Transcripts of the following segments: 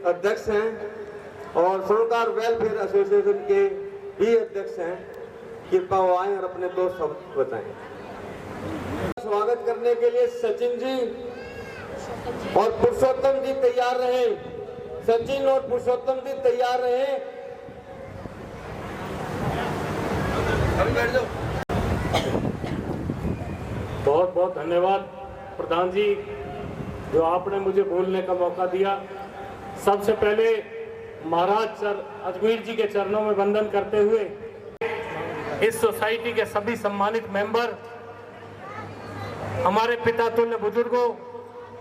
अध्यक्ष हैं और स्वर्णकार वेलफेयर एसोसिएशन के भी अध्यक्ष हैं। कृपया वो आए और अपने 2 शब्द बताएं। स्वागत करने के लिए सचिन जी और पुरुषोत्तम जी तैयार रहे। सचिन और पुरुषोत्तम जी तैयार रहे। बहुत बहुत धन्यवाद प्रधान जी, जो आपने मुझे बोलने का मौका दिया। सबसे पहले महाराज अजमेर जी के चरणों में वंदन करते हुए इस सोसाइटी के सभी सम्मानित मेंबर, हमारे पिता तुल्य बुजुर्गों,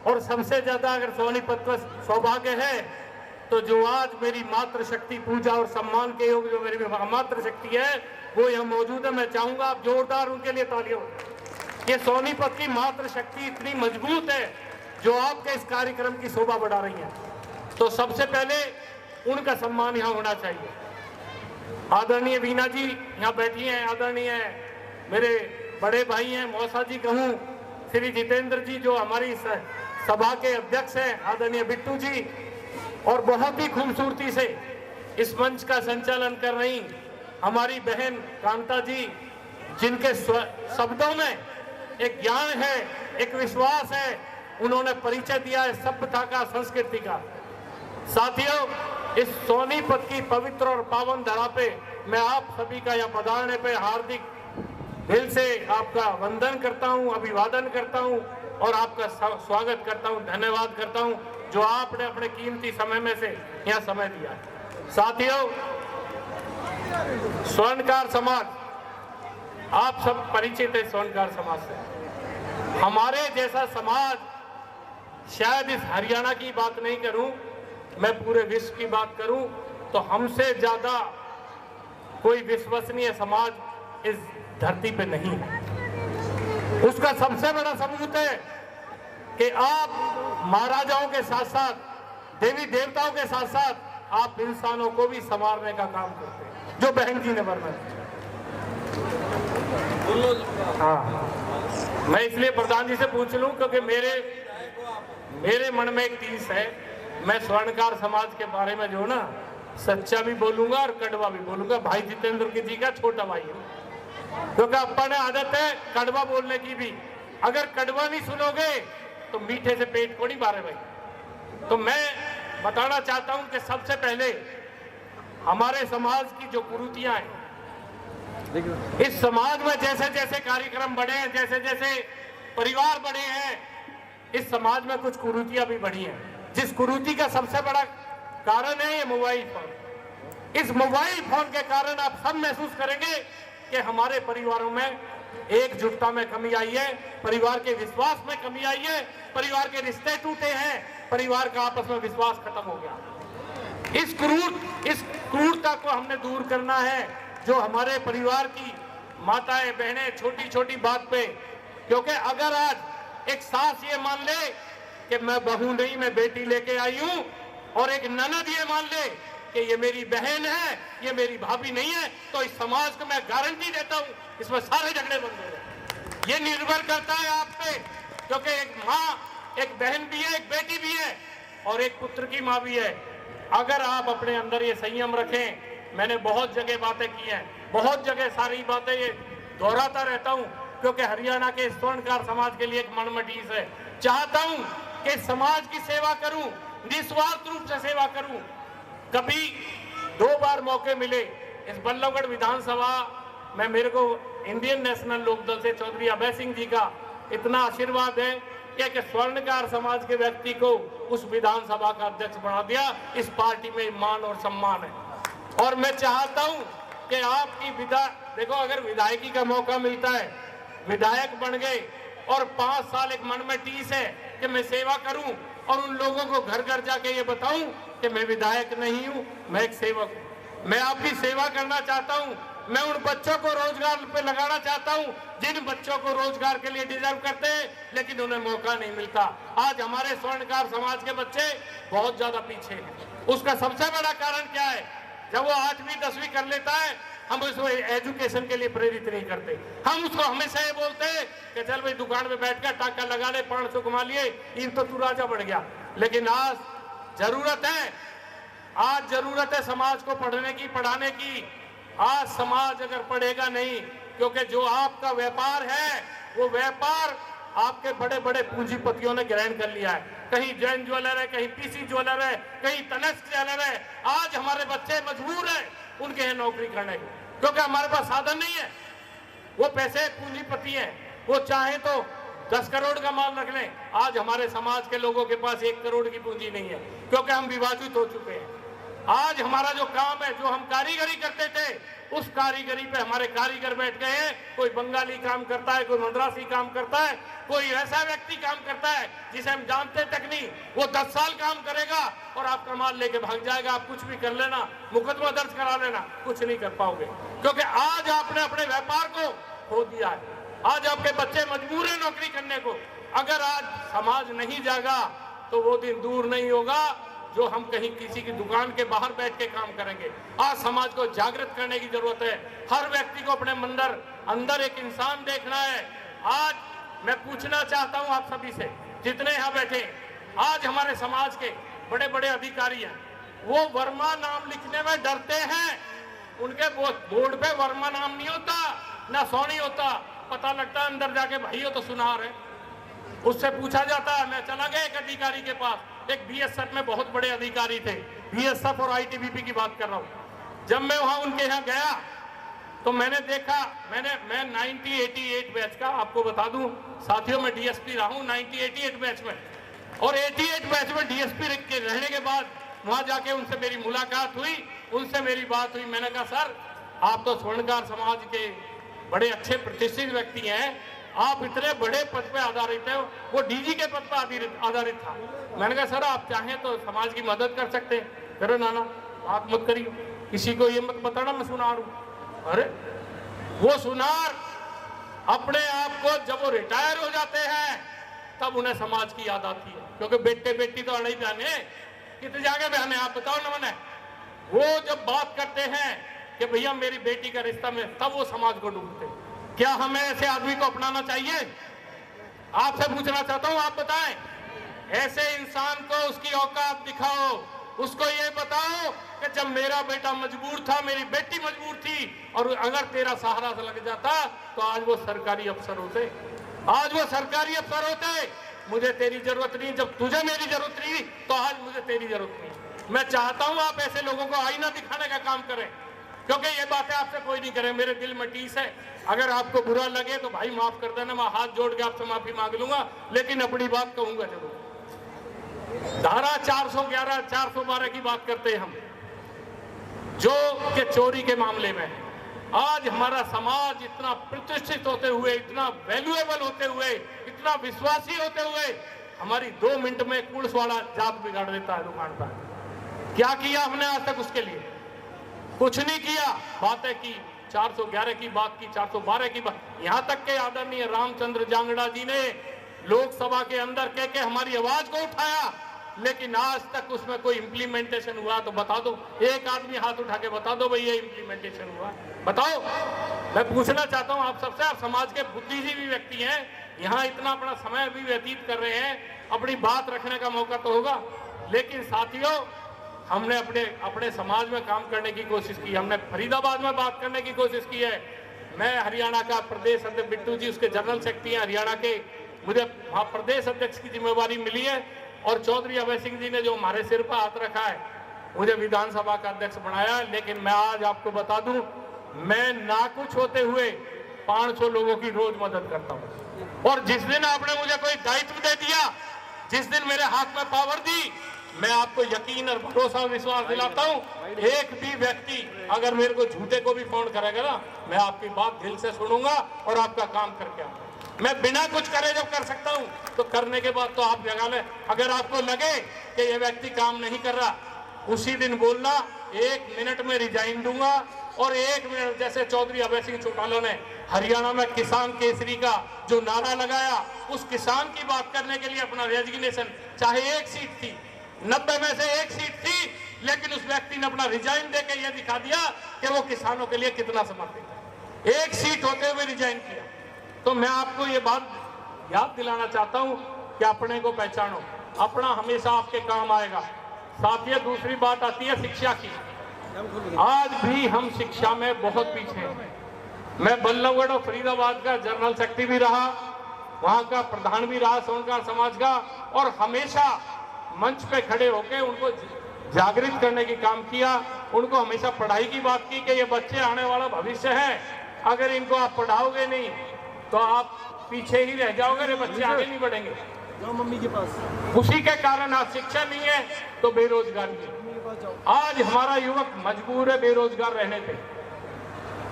और सबसे ज्यादा अगर सोनीपत का सौभाग्य है तो जो आज मेरी मातृशक्ति पूजा और सम्मान के योग जो मेरी मातृशक्ति है वो यहाँ मौजूद है। मैं चाहूंगा आप जोरदार उनके लिए तालियां। ये सोनीपत की मातृशक्ति इतनी मजबूत है जो आपके इस कार्यक्रम की शोभा बढ़ा रही है, तो सबसे पहले उनका सम्मान यहाँ होना चाहिए। आदरणीय वीना जी यहाँ बैठी हैं, आदरणीय मेरे बड़े भाई हैं, मौसा जी कहूँ, श्री जितेंद्र जी जो हमारी सभा के अध्यक्ष हैं, आदरणीय बिट्टू जी, और बहुत ही खूबसूरती से इस मंच का संचालन कर रही हमारी बहन कांता जी, जिनके शब्दों में एक ज्ञान है, एक विश्वास है, उन्होंने परिचय दिया है सभ्यता का, संस्कृति का। साथियों, इस सोनीपत की पवित्र और पावन धरा पे मैं आप सभी का यहाँ पधारने पे हार्दिक दिल से आपका वंदन करता हूँ, अभिवादन करता हूँ और आपका स्वागत करता हूँ, धन्यवाद करता हूँ जो आपने अपने कीमती समय में से यहाँ समय दिया। साथियों, स्वर्णकार समाज, आप सब परिचित है स्वर्णकार समाज से। हमारे जैसा समाज, शायद इस हरियाणा की बात नहीं करूं, मैं पूरे विश्व की बात करूं तो हमसे ज्यादा कोई विश्वसनीय समाज इस धरती पे नहीं है। उसका सबसे बड़ा सबूत है कि आप महाराजाओं के साथ साथ, देवी देवताओं के साथ साथ आप इंसानों को भी संवारने का काम करते हैं, जो बहन जी ने वर्णन किया। हाँ, मैं इसलिए प्रधान जी से पूछ लूं क्योंकि मेरे मन में एक तीस है, मैं स्वर्णकार समाज के बारे में जो ना सच्चा भी बोलूंगा और कड़वा भी बोलूंगा। भाई जितेंद्र की जी का छोटा भाई है, क्योंकि अपने आदत है कड़वा बोलने की भी। अगर कड़वा नहीं सुनोगे तो मीठे से पेट को नहीं मारे भाई। तो मैं बताना चाहता हूं कि सबसे पहले हमारे समाज की जो कुरीतियां हैं, इस समाज में जैसे जैसे कार्यक्रम बढ़े हैं, जैसे जैसे परिवार बढ़े हैं, इस समाज में कुछ कुरीतियां भी बढ़ी हैं, जिस कुरीति का सबसे बड़ा कारण है ये मोबाइल फोन। इस मोबाइल फोन के कारण आप सब महसूस करेंगे कि हमारे परिवारों में एकजुटता में कमी आई है, परिवार के विश्वास में कमी आई है, परिवार के रिश्ते टूटे हैं, परिवार का आपस में विश्वास खत्म हो गया। इस क्रूरता को हमने दूर करना है, जो हमारे परिवार की माताएं बहनें छोटी छोटी बात पे, क्योंकि अगर आज एक सास ये मान ले कि मैं बहू नहीं, मैं बेटी लेके आई हूं, और एक ननद ये मान ले कि ये मेरी बहन है, ये मेरी भाभी नहीं है, तो इस समाज को मैं गारंटी देता हूं इसमें सारे झगड़े बंद हो जाए। ये निर्भर करता है आप पे, क्योंकि एक माँ, एक बहन भी है, एक बेटी भी है और एक पुत्र की माँ भी है। अगर आप अपने अंदर ये संयम रखें, मैंने बहुत जगह बातें की हैं, बहुत जगह सारी बातें ये दोहराता रहता हूं, क्योंकि हरियाणा के स्वर्णकार समाज के लिए एक मनमटीस है। चाहता हूं कि समाज की सेवा करूं, निस्वार्थ रूप से सेवा करूं। कभी 2 बार मौके मिले इस बल्लभगढ़ विधानसभा में, मेरे को इंडियन नेशनल लोकदल से चौधरी अभय सिंह जी का इतना आशीर्वाद है कि स्वर्णकार समाज के व्यक्ति को उस विधानसभा का अध्यक्ष बना दिया। इस पार्टी में मान और सम्मान है, और मैं चाहता हूं कि आपकी देखो, अगर विधायकी का मौका मिलता है, विधायक बन गए और 5 साल एक मन में टीस है कि मैं सेवा करूं और उन लोगों को घर घर जाके ये बताऊं कि मैं विधायक नहीं हूं, मैं एक सेवक हूं। मैं आपकी सेवा करना चाहता हूं। मैं उन बच्चों को रोजगार पे लगाना चाहता हूं जिन बच्चों को रोजगार के लिए डिजर्व करते हैं, लेकिन उन्हें मौका नहीं मिलता। आज हमारे स्वर्णकार समाज के बच्चे बहुत ज्यादा पीछे हैं। उसका सबसे बड़ा कारण क्या है? जब वो 8वीं 10वीं कर लेता है, हम उसको एजुकेशन के लिए प्रेरित नहीं करते। हम उसको हमेशा ये बोलते हैं कि चल भाई दुकान में बैठ कर टाका लगा ले, 500 कमा लिए, इन तो तू राजा बढ़ गया। लेकिन आज जरूरत है, आज जरूरत है समाज को पढ़ने की, पढ़ाने की। आज समाज अगर पढ़ेगा नहीं, क्योंकि जो आपका व्यापार है वो व्यापार आपके बड़े बड़े पूंजीपतियों ने ग्रहण कर लिया है। कहीं जैन ज्वेलर है, कहीं पीसी ज्वेलर है, कहीं तनिष्क ज्वेलर है। आज हमारे बच्चे मजबूर हैं उनके यहाँ नौकरी करने को, क्योंकि हमारे पास साधन नहीं है। वो पैसे पूंजीपति हैं, वो चाहे तो 10 करोड़ का माल रख लें। आज हमारे समाज के लोगों के पास 1 करोड़ की पूंजी नहीं है, क्योंकि हम विभाजित हो चुके हैं। आज हमारा जो काम है, जो हम कारीगरी करते थे, उस कारीगरी पे हमारे कारीगर बैठ गए हैं। कोई बंगाली काम करता है, कोई मद्रासी काम करता है, कोई ऐसा व्यक्ति काम करता है जिसे हम जानते तक नहीं। वो 10 साल काम करेगा और आपका माल लेके भाग जाएगा। आप कुछ भी कर लेना, मुकदमा दर्ज करा लेना, कुछ नहीं कर पाओगे, क्योंकि आज आपने अपने व्यापार को खो दिया है। आज आपके बच्चे मजबूर हैं नौकरी करने को। अगर आज समाज नहीं जागा तो वो दिन दूर नहीं होगा जो हम कहीं किसी की दुकान के बाहर बैठ के काम करेंगे। आज समाज को जागृत करने की जरूरत है। हर व्यक्ति को अपने अंदर एक इंसान देखना है। आज मैं पूछना चाहता हूं आप सभी से, जितने यहाँ बैठे, आज हमारे समाज के बड़े बड़े अधिकारी हैं, वो वर्मा नाम लिखने में डरते हैं। उनके बोर्ड पे वर्मा नाम नहीं होता, ना सोनी होता। पता लगता है अंदर जाके भाई हो तो सुनार है। उससे पूछा जाता है। मैं चला गया एक अधिकारी के पास, एक बीएसएफ में बहुत बड़े अधिकारी थे, बीएसएफ और आईटीबीपी की बात कर रहा हूं। जब मैं वहां उनके यहाँ गया तो मैंने देखा, मैं 1988 बैच का आपको बता दूं साथियों, मैं डीएसपी रहा हूं 1988 बैच में, और 88 बैच में डीएसपी के रहने के बाद वहां जाके उनसे मेरी मुलाकात हुई, उनसे मेरी बात हुई। मैंने कहा सर, आप तो स्वर्णकार समाज के बड़े अच्छे प्रतिष्ठित व्यक्ति हैं, आप इतने बड़े पद पे आधारित है। वो डीजी के पद पर आधारित था। मैंने कहा सर, आप चाहें तो समाज की मदद कर सकते हैं। करो नाना, बात मत करिए, किसी को ये मत बताना मैं सुनार हूं। अरे वो सुनार अपने आप को जब वो रिटायर हो जाते हैं तब उन्हें समाज की याद आती है, क्योंकि बेटे बेटी तो अड़े बहने, कितने जाके बहने आप बताओ ना। मैंने वो जब बात करते हैं कि भैया मेरी बेटी का रिश्ता में, तब वो समाज को ढूंढते। क्या हमें ऐसे आदमी को अपनाना चाहिए? आपसे पूछना चाहता हूं, आप बताएं। ऐसे इंसान को उसकी औकात दिखाओ, उसको ये बताओ कि जब मेरा बेटा मजबूर था, मेरी बेटी मजबूर थी, और अगर तेरा सहारा से लग जाता तो आज वो सरकारी अफसर होते, आज वो सरकारी अफसर होते। मुझे तेरी जरूरत नहीं, जब तुझे मेरी जरूरत नहीं तो आज मुझे तेरी जरूरत नहीं। मैं चाहता हूं आप ऐसे लोगों को आईना दिखाने का काम करें, क्योंकि ये बातें आपसे कोई नहीं करे। मेरे दिल में टीस है, अगर आपको बुरा लगे तो भाई माफ कर देना, मैं हाथ जोड़ के आपसे माफी मांग लूंगा, लेकिन अपनी बात कहूंगा जरूर। धारा 411, 412 की बात करते हैं हम, जो कि चोरी के मामले में आज हमारा समाज इतना प्रतिष्ठित होते हुए, इतना वैल्यूएबल होते हुए, इतना विश्वासी होते हुए, हमारी 2 मिनट में पुलिस वाला जात बिगाड़ देता है दुकान पर। क्या किया हमने आज तक उसके लिए? कुछ नहीं किया। बातें की, 411 की बात की, 412 की बात, यहां तक के आदरणीय रामचंद्र जांगड़ा जी ने लोकसभा के अंदर कह के हमारी आवाज को उठाया, लेकिन आज तक उसमें कोई इंप्लीमेंटेशन हुआ तो बता दो। एक आदमी हाथ उठा के बता दो भाई ये इंप्लीमेंटेशन हुआ, बताओ। मैं पूछना चाहता हूं आप सबसे, आप समाज के बुद्धिजीवी व्यक्ति हैं, यहाँ इतना अपना समय भी व्यतीत कर रहे हैं, अपनी बात रखने का मौका तो होगा। लेकिन साथियों, हमने अपने समाज में काम करने की कोशिश की, हमने फरीदाबाद में बात करने की कोशिश की है। मैं हरियाणा का प्रदेश अध्यक्ष, बिट्टू जी उसके जनरल सेक्रेटरी हैं हरियाणा के, मुझे वहाँ प्रदेश अध्यक्ष की जिम्मेवारी मिली है, और चौधरी अभय सिंह जी ने जो हमारे सिर पर हाथ रखा है, मुझे विधानसभा का अध्यक्ष बनाया। लेकिन मैं आज आपको बता दूं, मैं ना कुछ होते हुए 500 लोगों की रोज मदद करता हूं। और जिस दिन आपने मुझे कोई दायित्व दे दिया, जिस दिन मेरे हाथ में पावर दी, मैं आपको यकीन और भरोसा विश्वास दिलाता हूं, एक भी व्यक्ति अगर मेरे को झूठे को भी फोन करेगा ना, मैं आपकी बात दिल से सुनूंगा और आपका काम करके आऊंगा। मैं बिना कुछ करे जब कर सकता हूं तो करने के बाद तो आप जगा ले। अगर आपको लगे कि ये व्यक्ति काम नहीं कर रहा, उसी दिन बोलना, 1 मिनट में रिजाइन दूंगा। और 1 मिनट, जैसे चौधरी अभय सिंह चौटाला ने हरियाणा में किसान केसरी का जो नारा लगाया, उस किसान की बात करने के लिए अपना रेजिग्नेशन, चाहे 1 सीट थी, 90 में से 1 सीट थी, लेकिन उस व्यक्ति ने अपना रिजाइन देकर यह दिखा दिया कि वो किसानों के लिए कितना समर्पित है। 1 सीट होते हुए रिजाइन किया। तो मैं आपको ये बात याद दिलाना चाहता हूं कि अपने को पहचानो, अपना हमेशा आपके काम आएगा। साथियों, दूसरी बात आती है शिक्षा की। आज भी हम शिक्षा में बहुत पीछे हैं। मैं बल्लभगढ़ और फरीदाबाद का जनरल सेक्रेटरी भी रहा, वहां का प्रधान भी रहा स्वर्णकार समाज का, और हमेशा मंच पे खड़े होकर उनको जागृत करने की काम किया। उनको हमेशा पढ़ाई की बात की कि ये बच्चे आने वाला भविष्य है, अगर इनको आप पढ़ाओगे नहीं तो आप पीछे ही रह जाओगे, ये बच्चे आगे नहीं बढ़ेंगे। मम्मी के पास उसी के कारण आज शिक्षा नहीं है तो बेरोजगारी है। आज हमारा युवक मजबूर है बेरोजगार रहने पे,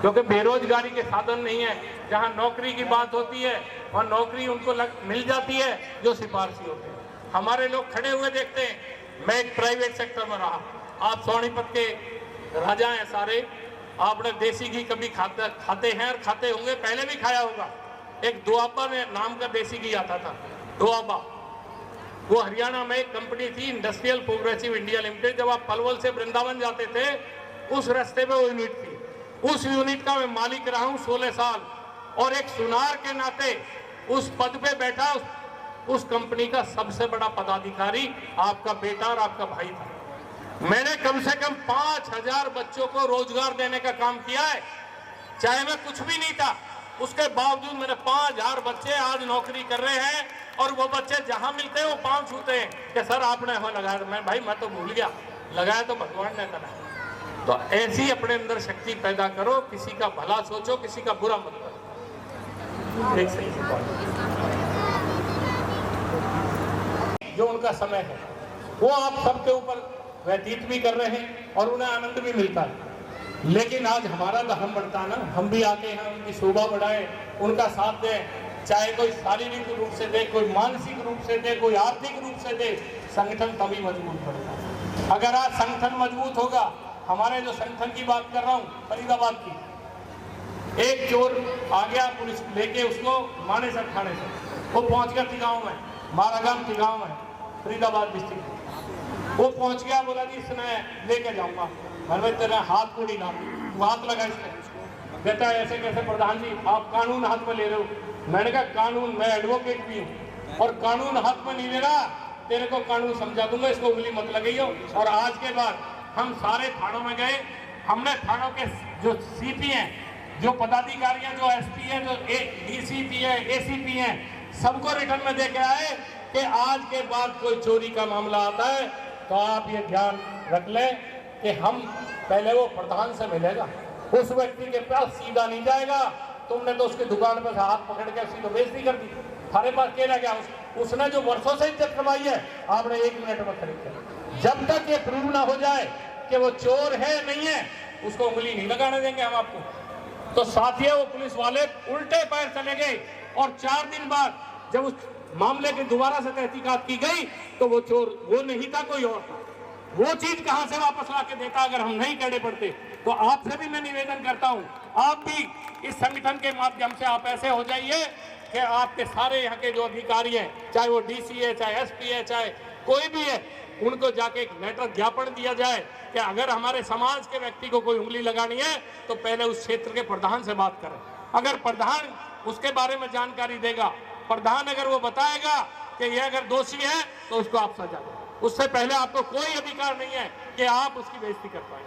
क्योंकि बेरोजगारी के साधन नहीं है। जहां नौकरी की बात होती है वहां नौकरी उनको मिल जाती है जो सिफारशी होते हैं। हमारे लोग खड़े हुए देखते हैं। मैं एक प्राइवेट सेक्टर में रहा, आप सोनीपत के राजा हैं सारे, आपने देसी घी कभी खाते हैं और खाते होंगे, पहले भी खाया होगा। एक दुआबा नाम का देसी घी आता था, दुआबा। वो हरियाणा में एक कंपनी थी, इंडस्ट्रियल प्रोग्रेसिव इंडिया लिमिटेड। जब आप पलवल से वृंदावन जाते थे उस रास्ते पे वो यूनिट थी। उस यूनिट का मैं मालिक रहा हूं 16 साल, और एक सुनार के नाते उस पद पे बैठा उस कंपनी का सबसे बड़ा पदाधिकारी आपका बेटा और आपका भाई था। मैंने कम से कम 5000 बच्चों को रोजगार देने का काम किया है, चाहे मैं कुछ भी नहीं था। उसके बावजूद मेरे 5000 बच्चे आज नौकरी कर रहे हैं, और वो बच्चे जहां मिलते हैं वो पांव छूते हैं कि सर आपने हमें लगाया। मैं भाई मैं तो भूल गया, लगाया तो भगवान ने करा। तो ऐसी अपने अंदर शक्ति पैदा करो, किसी का भला सोचो, किसी का बुरा मत करो। एक सही से बात। जो उनका समय है वो आप सबके ऊपर व्यतीत भी कर रहे हैं और उन्हें आनंद भी मिलता है। लेकिन आज हमारा धर्म बढ़ता है ना, हम भी आके हैं उनकी शोभा बढ़ाएं, उनका साथ दें, चाहे कोई शारीरिक रूप से दे, कोई मानसिक रूप से दे, कोई आर्थिक रूप से दे। संगठन तभी मजबूत पड़ता है। अगर आज संगठन मजबूत होगा, हमारे जो संगठन की बात कर रहा हूँ फरीदाबाद की, एक चोर आ गया पुलिस लेके उसको मानेसर थाने से, वो पहुंच गया तिगांव में, मारागाम तिगांव में, फरीदाबाद डिस्ट्रिक्ट। वो पहुंच गया, बोला जी इसने लेके जाऊंगा। मैंने तेरा हाथ पूरी ना, तू हाथ लगा इसमें। कहता ऐसे कैसे प्रधान जी, आप कानून हाथ में ले रहे हो। मैंने कहा कानून, मैं एडवोकेट भी हूँ और कानून हाथ में नहीं ले रहा, तेरे को कानून समझा दूंगा, इसको उंगली मत लगाइयो। और आज के बाद हम सारे थानों में गए, हमने थानों के जो सीपी हैं, जो पदाधिकारी हैं, जो एसपी हैं, जो डीसीपी है, एसीपी हैं, सबको रिटर्न में दे के आए कि आज के बाद कोई चोरी का मामला आता है तो आप ये ध्यान रख लें कि हम पहले वो प्रधान से मिलेगा, उस व्यक्ति के पास सीधा नहीं जाएगा। तुमने तो उसकी दुकान पर हाथ पकड़ के उसकी तो बेइज्जती कर दी, हमारे पास क्या गया। उसने जो वर्षों से इज्जत कमाई है आपने 1 मिनट में खरीद कर। जब तक ये प्रूव ना हो जाए कि वो चोर है नहीं है, उसको उंगली नहीं लगाने देंगे हम आपको। तो साथियों, वो पुलिस वाले उल्टे पैर चले गए और 4 दिन बाद जब उस मामले की दोबारा से तहकीकात की गई तो वो चोर वो नहीं था, कोई और था। वो चीज कहां से वापस ला के देता अगर हम नहीं कड़े पड़ते। तो आपसे भी मैं निवेदन करता हूं, आप भी इस संगठन के माध्यम से आप ऐसे हो जाइए कि आपके सारे यहाँ के जो अधिकारी हैं, चाहे वो डीसी है, चाहे एसपी है, चाहे कोई भी है, उनको जाके एक लेटर ज्ञापन दिया जाए कि अगर हमारे समाज के व्यक्ति को कोई उंगली लगानी है तो पहले उस क्षेत्र के प्रधान से बात करें। अगर प्रधान उसके बारे में जानकारी देगा, प्रधान अगर वो बताएगा कि ये अगर दोषी है तो उसको आप सजा दें। उससे पहले आपको कोई अधिकार नहीं है कि आप उसकी बेइज्जती कर पाए।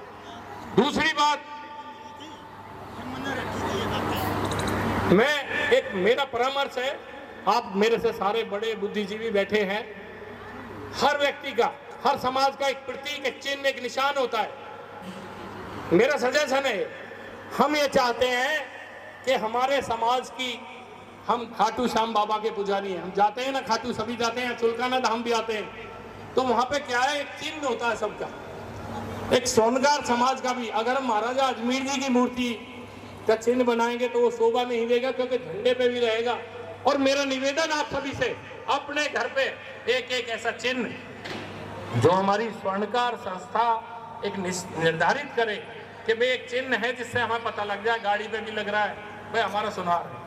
दूसरी बात, मेरा परामर्श है, आप मेरे से सारे बड़े बुद्धिजीवी बैठे हैं, हर व्यक्ति का, हर समाज का एक प्रतीक, एक चिन्ह, एक निशान होता है। मेरा सजेशन है, हम ये चाहते हैं कि हमारे समाज की, हम खाटू श्याम बाबा के पुजारी हैं, हम जाते हैं ना, खाटू सभी जाते हैं, चुलकाना धाम भी आते हैं, तो वहां पे क्या है, एक चिन्ह होता है सबका, एक सोनगार समाज का भी। अगर हम महाराजा अजमेर जी की मूर्ति का चिन्ह बनाएंगे तो वो शोभा नहीं देगा, क्योंकि झंडे पे भी रहेगा। और मेरा निवेदन आप सभी से, अपने घर पे एक एक ऐसा चिन्ह जो हमारी स्वर्णकार संस्था एक निर्धारित करे कि भाई एक चिन्ह है जिससे हमें पता लग जाए, गाड़ी पे भी लग रहा है, भाई हमारा सुनार है।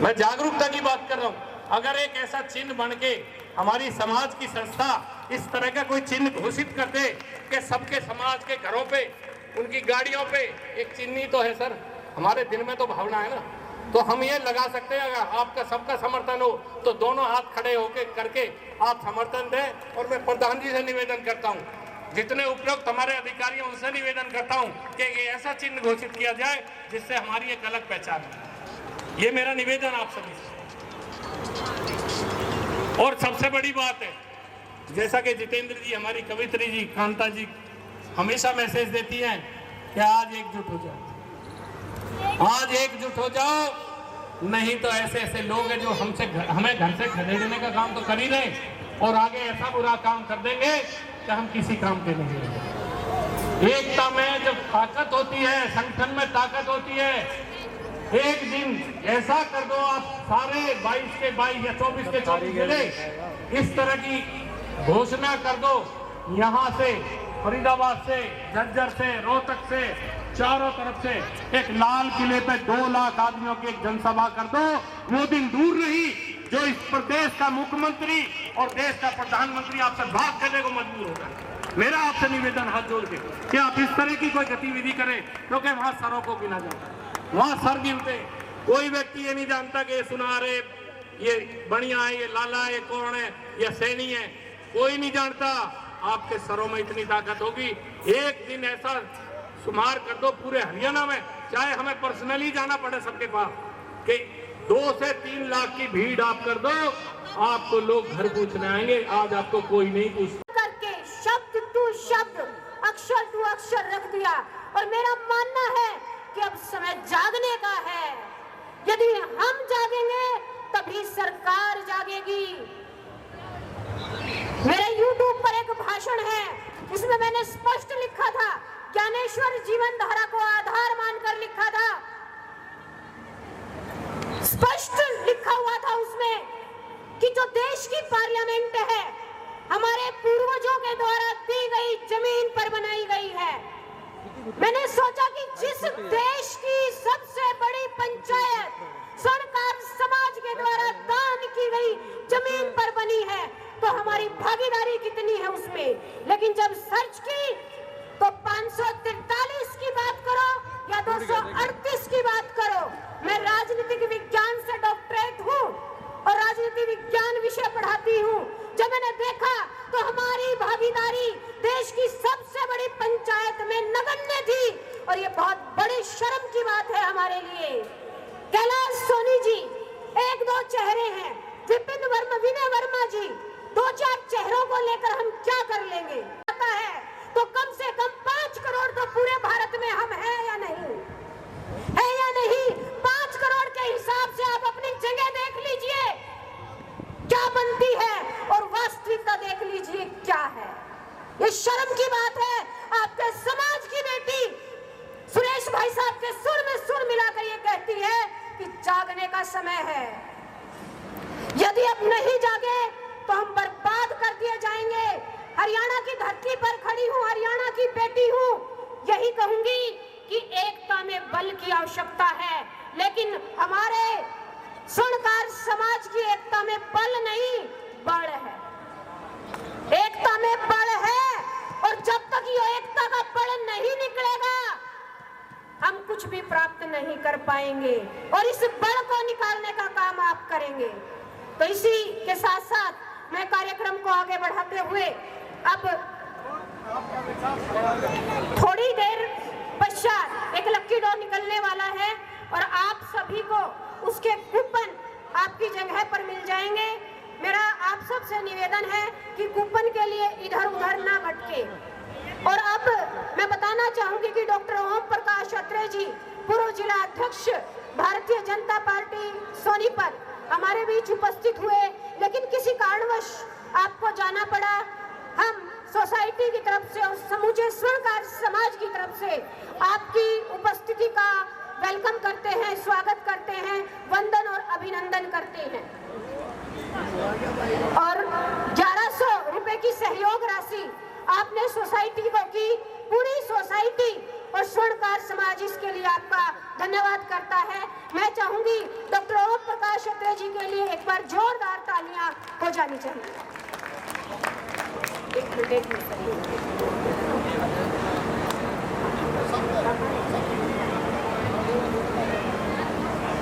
मैं जागरूकता की बात कर रहा हूं। अगर एक ऐसा चिन्ह बन के हमारी समाज की संस्था इस तरह का कोई चिन्ह घोषित कर दे कि सबके समाज के घरों पे, उनकी गाड़ियों पे एक चिन्ह तो है सर, हमारे दिल में तो भावना है ना, तो हम ये लगा सकते हैं, अगर आपका सबका समर्थन हो तो दोनों हाथ खड़े होके करके आप समर्थन दें। और मैं प्रधान जी से निवेदन करता हूं, जितने उपयुक्त हमारे अधिकारी हैं उनसे निवेदन करता हूं कि ये ऐसा चिन्ह घोषित किया जाए जिससे हमारी एक अलग पहचान है। ये मेरा निवेदन आप सभी से। और सबसे बड़ी बात है, जैसा कि जितेंद्र जी, हमारी कवित्री जी, कांता जी हमेशा मैसेज देती हैं कि आज एकजुट हो जाओ, आज एकजुट हो जाओ, नहीं तो ऐसे ऐसे लोग हैं जो हमें घर से खदेड़ने का काम तो कर ही रहे और आगे ऐसा बुरा काम कर देंगे कि हम किसी काम के नहीं रहेंगे। एकता में जब ताकत होती है, संगठन में ताकत होती है, एक दिन ऐसा कर दो आप सारे 22 के 22 या 24 के 24 जिले इस तरह की घोषणा कर दो, यहाँ से फरीदाबाद से, झज्जर से, रोहतक से, चारों तरफ से एक लाल किले पे 2 लाख आदमियों की एक जनसभा कर दो। वो दिन दूर नहीं जो इस प्रदेश का मुख्यमंत्री और देश का प्रधानमंत्री आपसे भाग करने को मजबूर होगा। मेरा आपसे निवेदन हाथ जोड़ के कि आप इस तरह की कोई गतिविधि करें, क्योंकि वहां सरों को गिना जाता है, वहां सर गिनते, कोई व्यक्ति ये नहीं जानता कि ये सुनार है, ये बढ़िया है, ये लाला है, ये कौन है, ये सैनी है, कोई नहीं जानता। आपके सरों में इतनी ताकत होगी, एक दिन ऐसा शुमार कर दो पूरे हरियाणा में, चाहे हमें पर्सनली जाना पड़े सबके पास, कि 2 से 3 लाख की भीड़ आप कर दो, आपको लोग घर पूछने आएंगे। आज आपको कोई नहीं पूछता। करके शब्द टू शब्द, अक्षर टू अक्षर रख दिया। और मेरा मानना है कि अब समय जागने का है। यदि हम जागेंगे तभी सरकार जागेगी। मेरे YouTube पर एक भाषण है, इसमें मैंने स्पष्ट लिखा था, ज्ञानेश्वर जीवन धारा को आधार मानकर लिखा था, स्पष्ट लिखा हुआ था उसमें कि जो देश की पार्लियामेंट है हमारे पूर्वजों के द्वारा दी गई जमीन पर बनाई गई है। मैंने सोचा कि जिस देश की सबसे बड़ी पंचायत स्वर्णकार समाज के द्वारा दान की गई जमीन पर बनी है तो हमारी भागीदारी कितनी है उसमें। लेकिन जब सर्च की तो 543 की बात करो या 238 की बात करो। मैं राजनीतिक विज्ञान से डॉक्टरेट हूँ और राजनीति विज्ञान विषय पढ़ाती हूँ। जब मैंने देखा तो हमारी भागीदारी देश की सबसे बड़ी पंचायत में नगण्य थी और ये बहुत बड़ी शर्म की बात है हमारे लिए। कैलाश सोनी जी 1-2 चेहरे हैं, विपिन वर्मा, विनय वर्मा जी 2-4 चेहरों को लेकर हम क्या कर लेंगे। पता है तो कम से कम 5 करोड़ तो पूरे भारत में हम हैं या नहीं, है या नहीं। 5 करोड़ के हिसाब से आप अपनी जगह देख लीजिए क्या बनती है और वास्तविकता देख लीजिए क्या है। ये शर्म की बात है। आपके समाज की बेटी सुरेश भाई साहब के सुर में सुर मिलाकर ये कहती है कि जागने का समय है। यदि अब नहीं जागे तो हम बर्बाद कर दिए जाएंगे। हरियाणा की धरती पर खड़ी हूँ, हरियाणा की बेटी हूँ, यही कहूंगी कि एकता में बल की आवश्यकता है, लेकिन हमारे स्वर्णकार समाज की एकता में बल नहीं बल है। एकता में बल है और जब तक ये एकता का बल नहीं निकलेगा हम कुछ भी प्राप्त नहीं कर पाएंगे और इस बल को निकालने का काम आप करेंगे। तो इसी के साथ साथ मैं कार्यक्रम को आगे बढ़ाते हुए अब थोड़ी देर पश्चात एक लक्की ड्रॉ निकलने वाला है और आप सभी को उसके कूपन आपकी जगह पर मिल जाएंगे। मेरा आप सबसे निवेदन है कि कूपन के लिए इधर उधर ना भटके। और अब मैं बताना चाहूंगी कि डॉक्टर ओम प्रकाश अत्रे जी, पूर्व जिला अध्यक्ष भारतीय जनता पार्टी सोनीपत, हमारे बीच उपस्थित हुए, लेकिन किसी कारणवश आपको जाना पड़ा। हम सोसाइटी की तरफ से और समूचे स्वर्णकार समाज की तरफ से आपकी उपस्थिति का वेलकम करते हैं, स्वागत करते हैं, वंदन और अभिनंदन करते हैं। और 1100 रुपए की सहयोग राशि आपने सोसाइटी को की, पूरी सोसाइटी और स्वर्णकार समाज इसके लिए आपका धन्यवाद करता है। मैं चाहूंगी डॉक्टर ओम प्रकाश अत्रे जी के लिए एक बार जोरदार तालियां हो जानी चाहिए।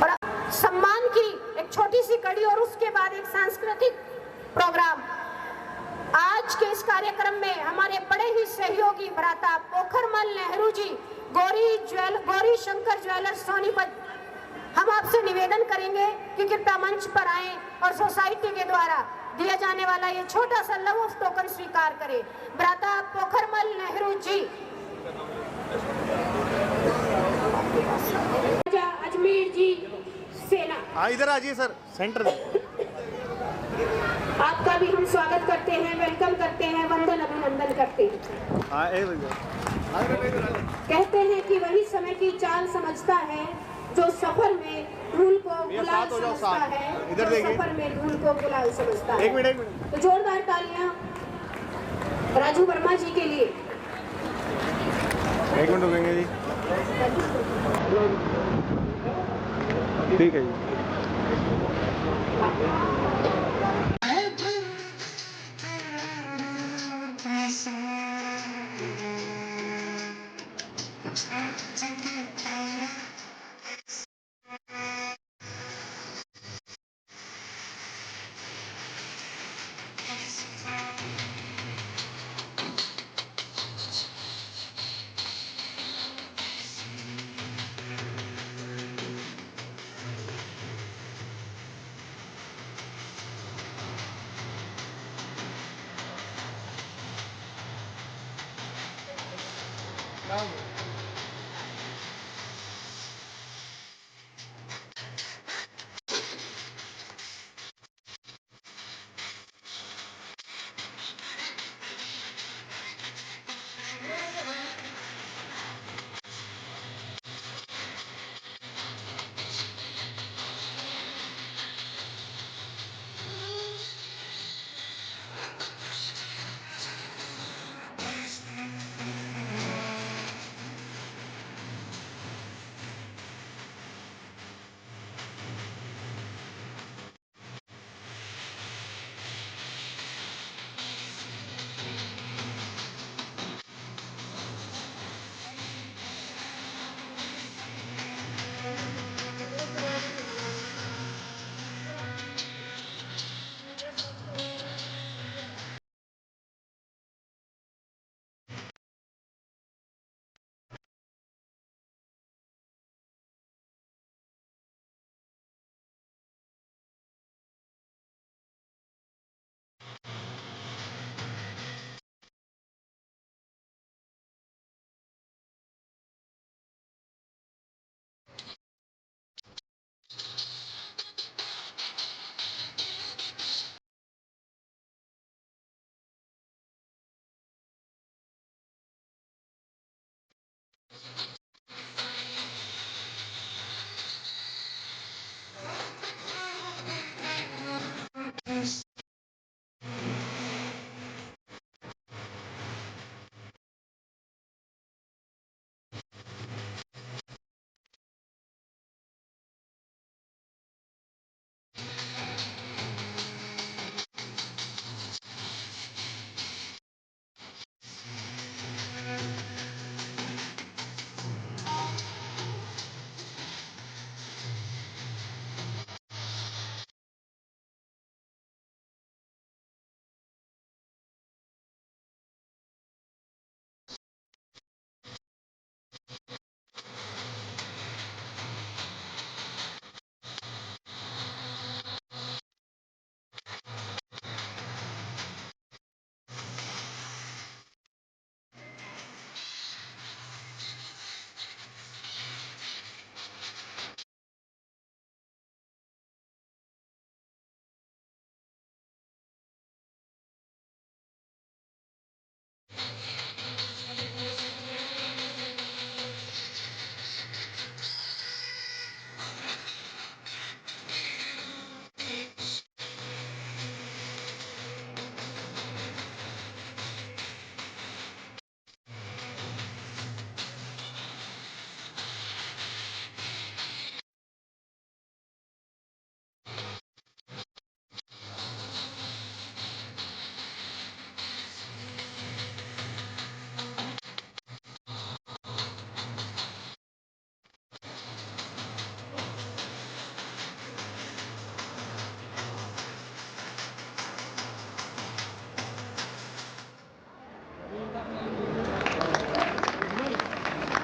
और सम्मान की एक छोटी सी कड़ी और उसके बाद एक सांस्कृतिक प्रोग्राम। आज के इस कार्यक्रम में हमारे बड़े ही सहयोगी भ्राता पोखरमल नेहरू जी, गौरी शंकर ज्वेलर्स सोनीपत, हम आपसे निवेदन करेंगे कि कृपया मंच पर आएं और सोसाइटी के द्वारा दिया जाने वाला ये छोटा सा लव ऑफ टोकन स्वीकार करें। भ्राता पोखरमल नेहरू जी। अजमेर जी सेना, इधर आ जाइए सर, सेंटर में। आपका भी हम स्वागत करते हैं, वेलकम करते हैं, वंदन अभिनंदन करते हैं। कहते हैं कि वही समय की चाल समझता है जो सफर में धूल को गुलाल समझता है, जो सफर में धूल को गुलाल समझता है। एक मिनट। तो जोरदार तालियां राजू वर्मा जी के लिए। 1 मिनट रुकेंगे जी। ठीक है जी।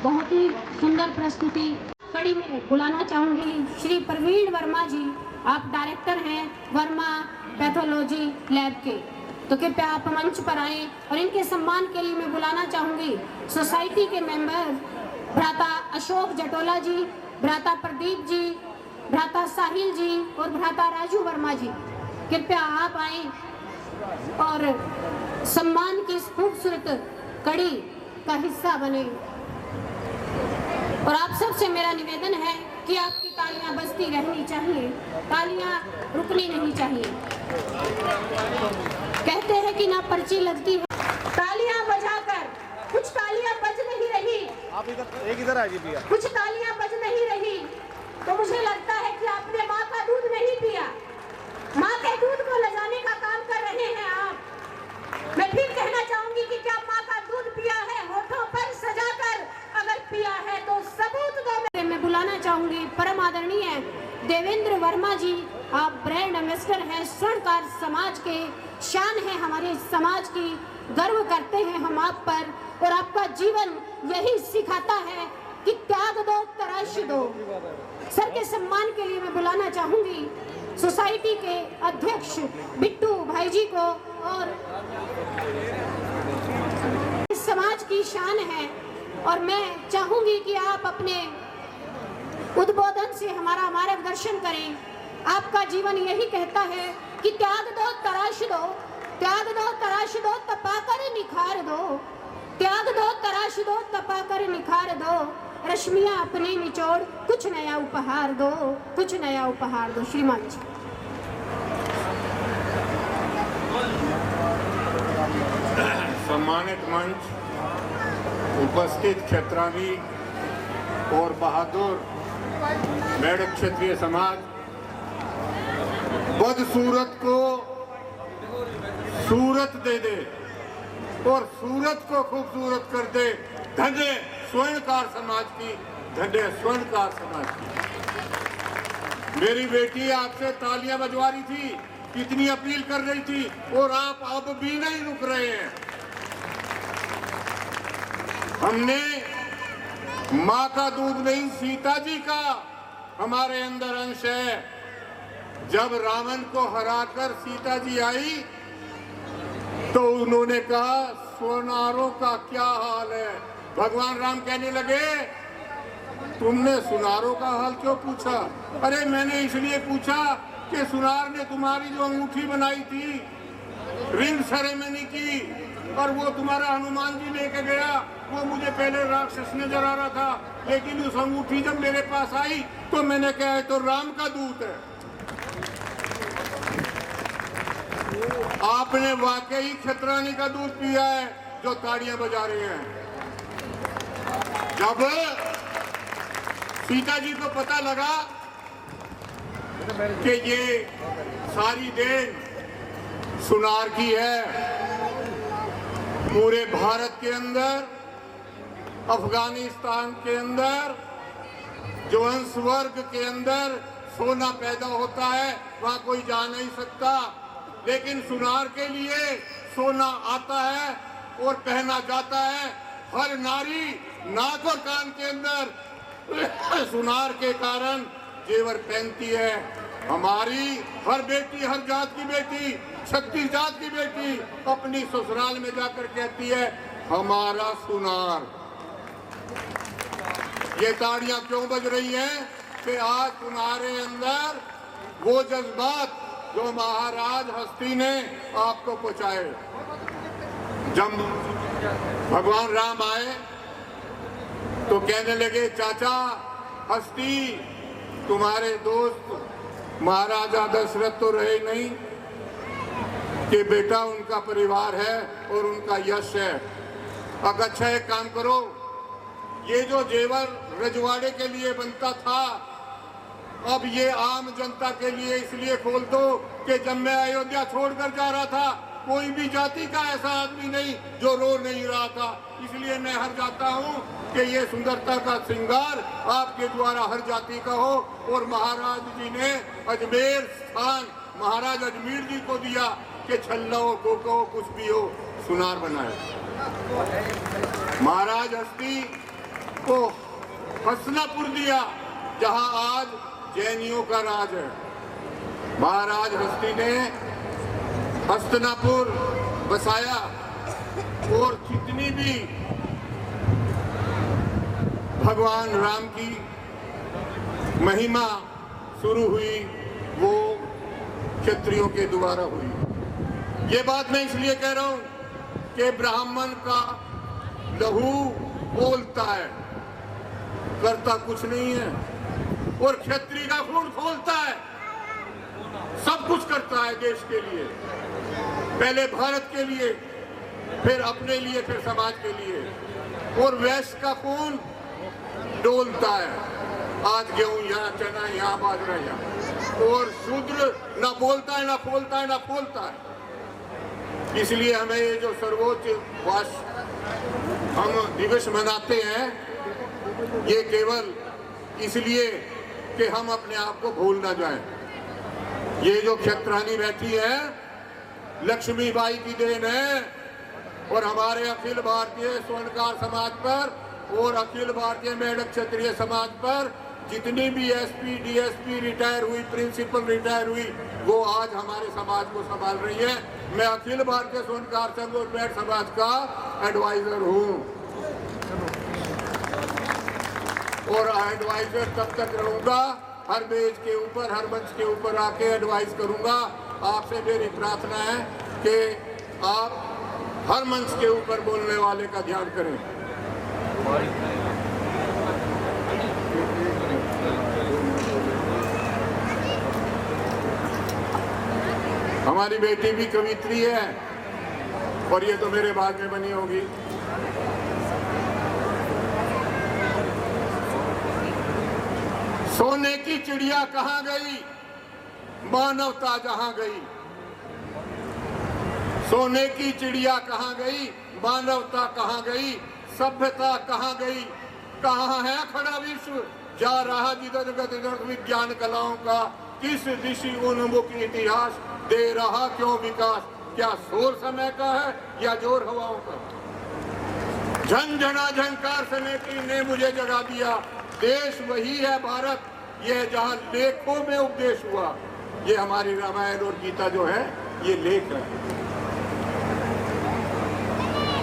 बहुत ही सुंदर प्रस्तुति कड़ी में बुलाना चाहूंगी श्री प्रवीण वर्मा जी। आप डायरेक्टर हैं वर्मा पैथोलॉजी लैब के, तो कृपया आप मंच पर आए और इनके सम्मान के लिए मैं बुलाना चाहूंगी सोसाइटी के मेंबर भ्राता अशोक जटोला जी, भ्राता प्रदीप जी, भ्राता साहिल जी और भ्राता राजू वर्मा जी। कृपया आप आए और सम्मान की इस खूबसूरत कड़ी का हिस्सा बने। और आप सबसे मेरा निवेदन है कि आपकी तालियां बजती रहनी चाहिए, तालियां रुकनी नहीं चाहिए। कहते हैं कि ना पर्ची लगती है, तालियां बजाकर कुछ तालियां बज नहीं रही, आप इधर आ जाइए। कुछ तालियां बज नहीं रही, तो मुझे लगता है कि आपने माँ का दूध नहीं पिया। माँ के दूध को लजाने का काम कर रहे हैं आप। मैं फिर कहना चाहूंगी कि क्या माँ का दूध पिया है होठों पर सजाकर? अगर पिया है तो सबूत दो। मैं बुलाना चाहूंगी परम आदरणीय देवेंद्र वर्मा जी। आप ब्रांड एम्बेसडर हैं स्वर्णकार समाज के, शान है हमारे समाज की, गर्व करते हैं हम आप पर। और आपका जीवन यही सिखाता है कि त्याग दो तराश दो। सर के सम्मान के लिए मैं बुलाना चाहूंगी सोसाइटी के अध्यक्ष बिट्टू भाई जी को। और इस समाज की शान है और मैं चाहूंगी कि आप अपने उद्बोधन से हमारा मार्गदर्शन करें। आपका जीवन यही कहता है कि त्याग दो तराश दो, त्याग दो तराश दो, तपाकर निखार दो, त्याग दो तराश दो, तपाकर निखार दो, रश्मियां अपने निचोड़ कुछ नया उपहार दो, कुछ नया उपहार दो। श्रीमान जी। सम्मानित मंच, उपस्थित क्षेत्रांगी और बहादुर मेढ़ क्षेत्रीय समाज, बदसूरत को सूरत दे दे और सूरत को खूबसूरत कर दे। धन्य स्वर्णकार समाज की, धन्य स्वर्णकार समाज की। मेरी बेटी आपसे तालियां बजवा रही थी, कितनी अपील कर रही थी और आप अब भी नहीं रुक रहे हैं। हमने माँ का दूध नहीं, सीता जी का हमारे अंदर अंश है। जब रावण को हराकर सीता जी आई तो उन्होंने कहा सोनारों का क्या हाल है। भगवान राम कहने लगे तुमने सुनारों का हाल क्यों पूछा? अरे मैंने इसलिए पूछा कि सुनार ने तुम्हारी जो अंगूठी बनाई थी, रिंग सेरेमनी की, और वो तुम्हारा हनुमान जी लेके गया, वो मुझे पहले राक्षस नजर आ रहा था, लेकिन उस अंगूठी जब मेरे पास आई तो मैंने कहा है तो राम का दूत है। आपने वाकई क्षत्राणी का दूध पिया है जो ताड़ियां बजा रहे हैं। जब सीता जी को पता लगा कि ये सारी देन सुनार की है, पूरे भारत के अंदर, अफगानिस्तान के अंदर, जोहान्सबर्ग के अंदर सोना पैदा होता है, वहां कोई जा नहीं सकता, लेकिन सुनार के लिए सोना आता है और पहना जाता है। हर नारी नाक और कान के अंदर सुनार के कारण जेवर पहनती है। हमारी हर बेटी, हर जात की बेटी, 36 जात की बेटी अपनी ससुराल में जाकर कहती है हमारा सुनार। ये ताड़ियां क्यों बज रही हैं कि आज तुम्हारे अंदर वो जज्बात जो महाराज हस्ती ने आपको पहुंचाए। जब भगवान राम आए तो कहने लगे चाचा हस्ती, तुम्हारे दोस्त महाराजा दशरथ तो रहे नहीं कि बेटा उनका परिवार है और उनका यश है। अब अच्छा एक काम करो, ये जो जेवर रजवाड़े के लिए बनता था अब ये आम जनता के लिए इसलिए खोल दो कि जब मैं अयोध्या छोड़कर जा रहा था कोई भी जाति का ऐसा आदमी नहीं जो रो नहीं रहा था। इसलिए मैं हर जाता हूँ कि ये सुंदरता का श्रृंगार आपके द्वारा हर जाति का हो। और महाराज जी ने अजमेर स्थान महाराज अजमेर जी को दिया कि छल्ला हो, कोको हो, कुछ भी हो, सुनार बनाए। महाराज हस्ती को हस्तिनापुर दिया, जहां आज जैनियों का राज है। महाराज हस्ती ने हस्तिनापुर बसाया और जितनी भी भगवान राम की महिमा शुरू हुई वो क्षत्रियों के द्वारा हुई। ये बात मैं इसलिए कह रहा हूं कि ब्राह्मण का लहू बोलता है, करता कुछ नहीं है, और क्षत्रिय का खून खोलता है, सब कुछ करता है देश के लिए, पहले भारत के लिए, फिर अपने लिए, फिर समाज के लिए। और वैश्य का खून डोलता है, आज गेहूं यहाँ, चना यहाँ, बाजरा यहाँ, और शूद्र ना बोलता है, ना खोलता है, ना खोलता है। इसलिए हमें ये जो सर्वोच्च हम दिवस मनाते हैं, ये केवल इसलिए कि हम अपने आप को भूल ना जाएं। ये जो क्षत्राणी बैठी है, लक्ष्मीबाई की देन है, और हमारे अखिल भारतीय स्वर्णकार समाज पर और अखिल भारतीय मेढक क्षत्रिय समाज पर जितनी भी एसपी, डीएसपी रिटायर हुई, प्रिंसिपल रिटायर हुई, वो आज हमारे समाज को संभाल रही है। मैं अखिल भारतीय स्वर्णकार संघ और मेढक समाज का एडवाइजर हूँ, और एडवाइजर तब तक रहूंगा, हर मेज के ऊपर, हर मंच के ऊपर आके एडवाइस करूंगा। आपसे मेरी प्रार्थना है कि आप हर मंच के ऊपर बोलने वाले का ध्यान करें। हमारी बेटी भी कवित्री है, और ये तो मेरे भाग में बनी होगी। सोने की चिड़िया कहाँ गई, मानवता जहां गई। सोने की चिड़िया कहाँ गई, मानवता कहाँ गई, सभ्यता कहाँ गई। कहाँ है खड़ा विश्व, जा रहा जिधर गति विज्ञान कलाओं का, किस दिशा उन्मुख इतिहास, दे रहा क्यों विकास। क्या शोर समय का है या जोर हवाओं का। झंझना झंकार समय की ने मुझे जगा दिया, देश वही है भारत, यह जहां लेखों में उपदेश हुआ। ये हमारी रामायण और गीता जो है, ये लेख है।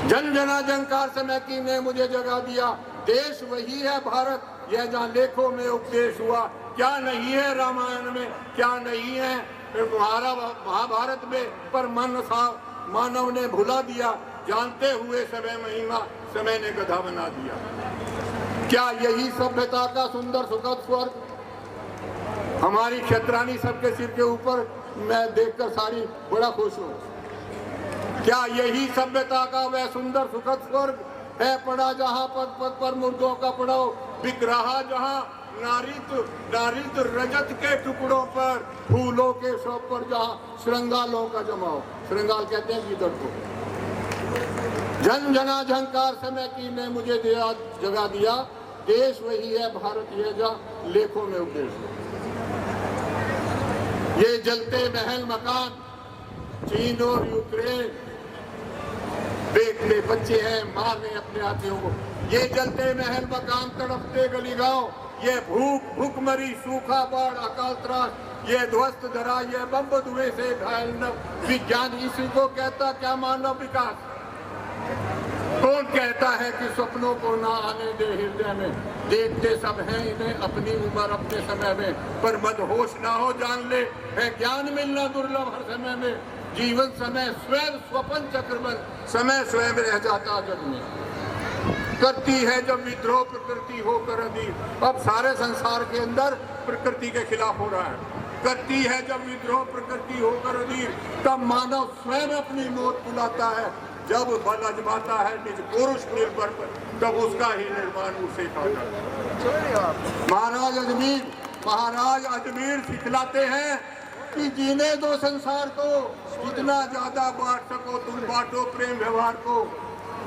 झंझना झंकार समय की ने मुझे जगा दिया, देश वही है भारत, यह जहां लेखों में उपदेश हुआ। क्या नहीं है रामायण में, क्या नहीं है महाभारत में, पर मानव ने भुला दिया। जानते हुए समय महिमा, समय ने गधा बना दिया। क्या यही सभ्यता का सुंदर सुखद स्वर्ग। हमारी क्षत्राणी सबके सिर के ऊपर, मैं देखकर सारी बड़ा खुश हूँ। क्या यही सभ्यता का वह सुंदर सुखद स्वर्ग है, पड़ा जहाँ पग पग पर मुर्दों का पड़ाव, बिक रहा जहाँ नारित रजत के टुकड़ों पर, फूलों के शौक पर जहाँ श्रृंगालों का जमाओ। श्रृंगाल कहते हैं गीदड़ को। झंझना झंकार समय की ने मुझे जगा दिया, देश वही है भारत, यह जहाँ लेखों में उपदेश हो। ये जलते महल मकान, चीन और यूक्रेन बेटे बच्चे हैं, मार रहे अपने हाथियों को। ये जलते महल मकान, तड़पते गली गांव, ये भूखमरी, सूखा, बाढ़, अकाल त्रास, ये ध्वस्त धरा, ये बम धुएं से घायल न विज्ञान, इसी को कहता क्या मानव विकास। कौन कहता है कि सपनों को ना आने दे हृदय में, देखते सब हैं इन्हें अपनी उम्र अपने समय में, पर मदहोश ना हो जान ले, है ज्ञान मिलना दुर्लभ हर समय में। जीवन समय स्वयं स्वपन चक्रमन, समय स्वयं रह जाता जग में। करती है जब विद्रोह प्रकृति होकर अधीर। अब सारे संसार के अंदर प्रकृति के खिलाफ हो रहा है। करती है जब विद्रोह प्रकृति होकर अधीर, तब मानव स्वयं अपनी मौत बुलाता है। जब बल अजमाता है निज पुरुष निर्भर पर, तब उसका ही निर्माण उसे खाता। महाराज अजमेर सिखलाते हैं कि जीने दो संसार को, जितना ज्यादा बांट सको तुम बांटो प्रेम व्यवहार को।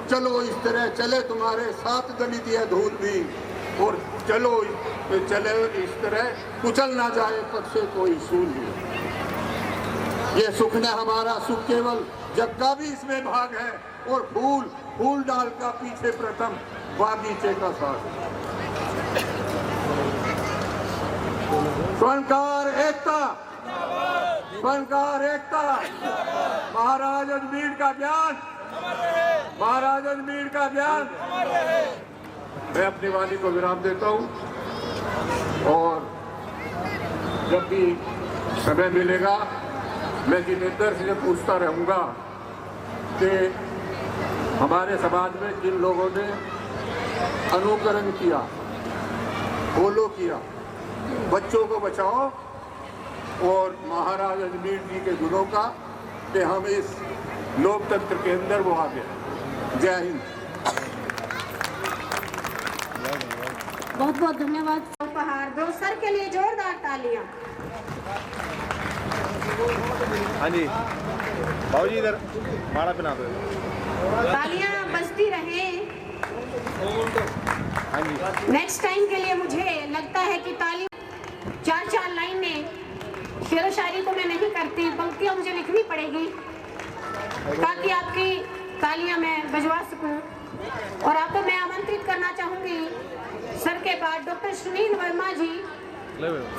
चलो इस तरह चले तुम्हारे साथ दलित है धूल भी, और चलो चले इस तरह कुचल ना जाए पद से कोई सूल भी। ये सुख ने हमारा सुख केवल जग का भी इसमें भाग है, और फूल फूल डाल का पीछे प्रथम बागीचे का साथ। स्वर्णकार एकता, स्वर्णकार एकता। महाराज अजमेर का ज्ञान, महाराज अजमेर का ज्ञान। मैं अपनी वाणी को विराम देता हूं और जब भी समय मिलेगा मैं जितेंद्र से पूछता रहूंगा कि हमारे समाज में जिन लोगों ने अनुकरण किया, फॉलो किया, बच्चों को बचाओ और महाराज अजमेर जी के गुणों का, कि हम इस लोकतंत्र के अंदर वो आ गए। जय हिंद। बहुत बहुत धन्यवाद। उपहार दो, सर के लिए जोरदार तालियां। हाँ जी बाबूजी इधर माला पहना दो। तालियां बजती रहे। हाँ जी नेक्स्ट टाइम के लिए मुझे लगता है कि ताली 4-4 लाइनें, शेर व शायरी को मैं नहीं करती, पंक्तियां मुझे लिखनी पड़ेगी ताकि आपकी तालियां मैं बजवा सकूं। और आपको मैं आमंत्रित करना चाहूंगी सर के बाद doctor Sunil Verma ji,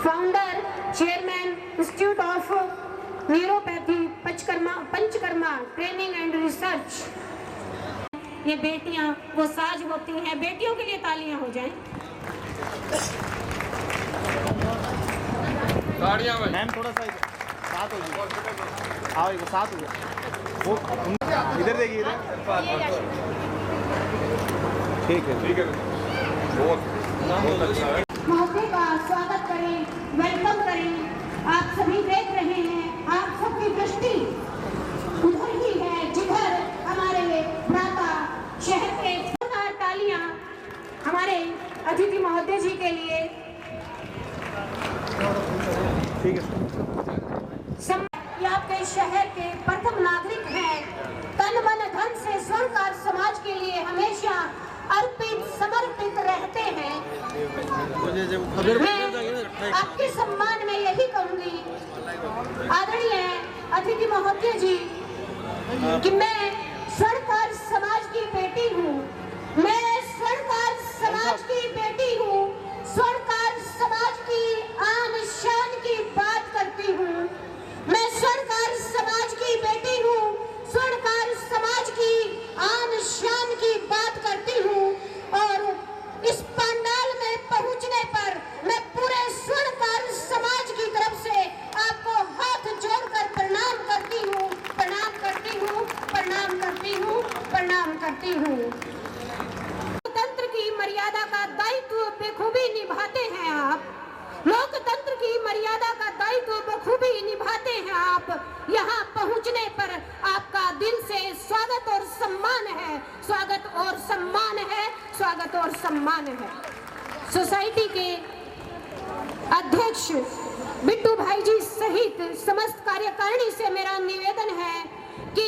founder chairman institute of neuropathy Panchakarma training and research. ये बेटियां वो साज होती हैं, बेटियों के लिए तालियां हो जाएं। मैम थोड़ा सा साथ हो गया। आओ एक साथ हो गया। वो इधर देखिए इधर। ठीक है बहुत अच्छा है। महोदय का स्वागत करें, वेलकम करें। आप सभी देख रहे हैं, आप सबकी दृष्टि उधर ही है जिधर हमारे भ्राता शहर के। तालियां हमारे अतिथि महोदय जी के लिए। ठीक है। ये आपके शहर के प्रथम नागरिक हैं, तन मन धन से स्वर्णकार समाज के लिए हमेशा अर्पित समर्पित रहते हैं। मैं आपके सम्मान में यही कहूंगी आदरणीय अतिथि महोदय जी कि मैं स्वर्णकार समाज की बेटी हूँ। मैं स्वर्णकार समाज की बेटी हूँ। स्वर्णकार समाज की आन शान की बात करती हूँ। मैं स्वर्णकार समाज की बेटी हूँ। स्वर्णकार समाज की आन शान की बात करती हूँ। और इस पंडाल में पहुँचने पर मैं पूरे स्वर्णकार समाज की तरफ से आपको हाथ जोड़कर प्रणाम करती हूँ, प्रणाम करती हूँ, प्रणाम करती हूँ, प्रणाम करती हूँ। लोकतंत्र की मर्यादा का दायित्व बखूबी निभाते हैं आप। लोकतंत्र की मर्यादा का दायित्व बखूबी निभाते हैं आप। यहाँ पहुँचने पर आपका दिल से स्वागत और सम्मान है, स्वागत और सम्मान है, स्वागत और सम्मान है। सोसाइटी के अध्यक्ष बिट्टू भाई जी सहित समस्त कार्यकारिणी से मेरा निवेदन है कि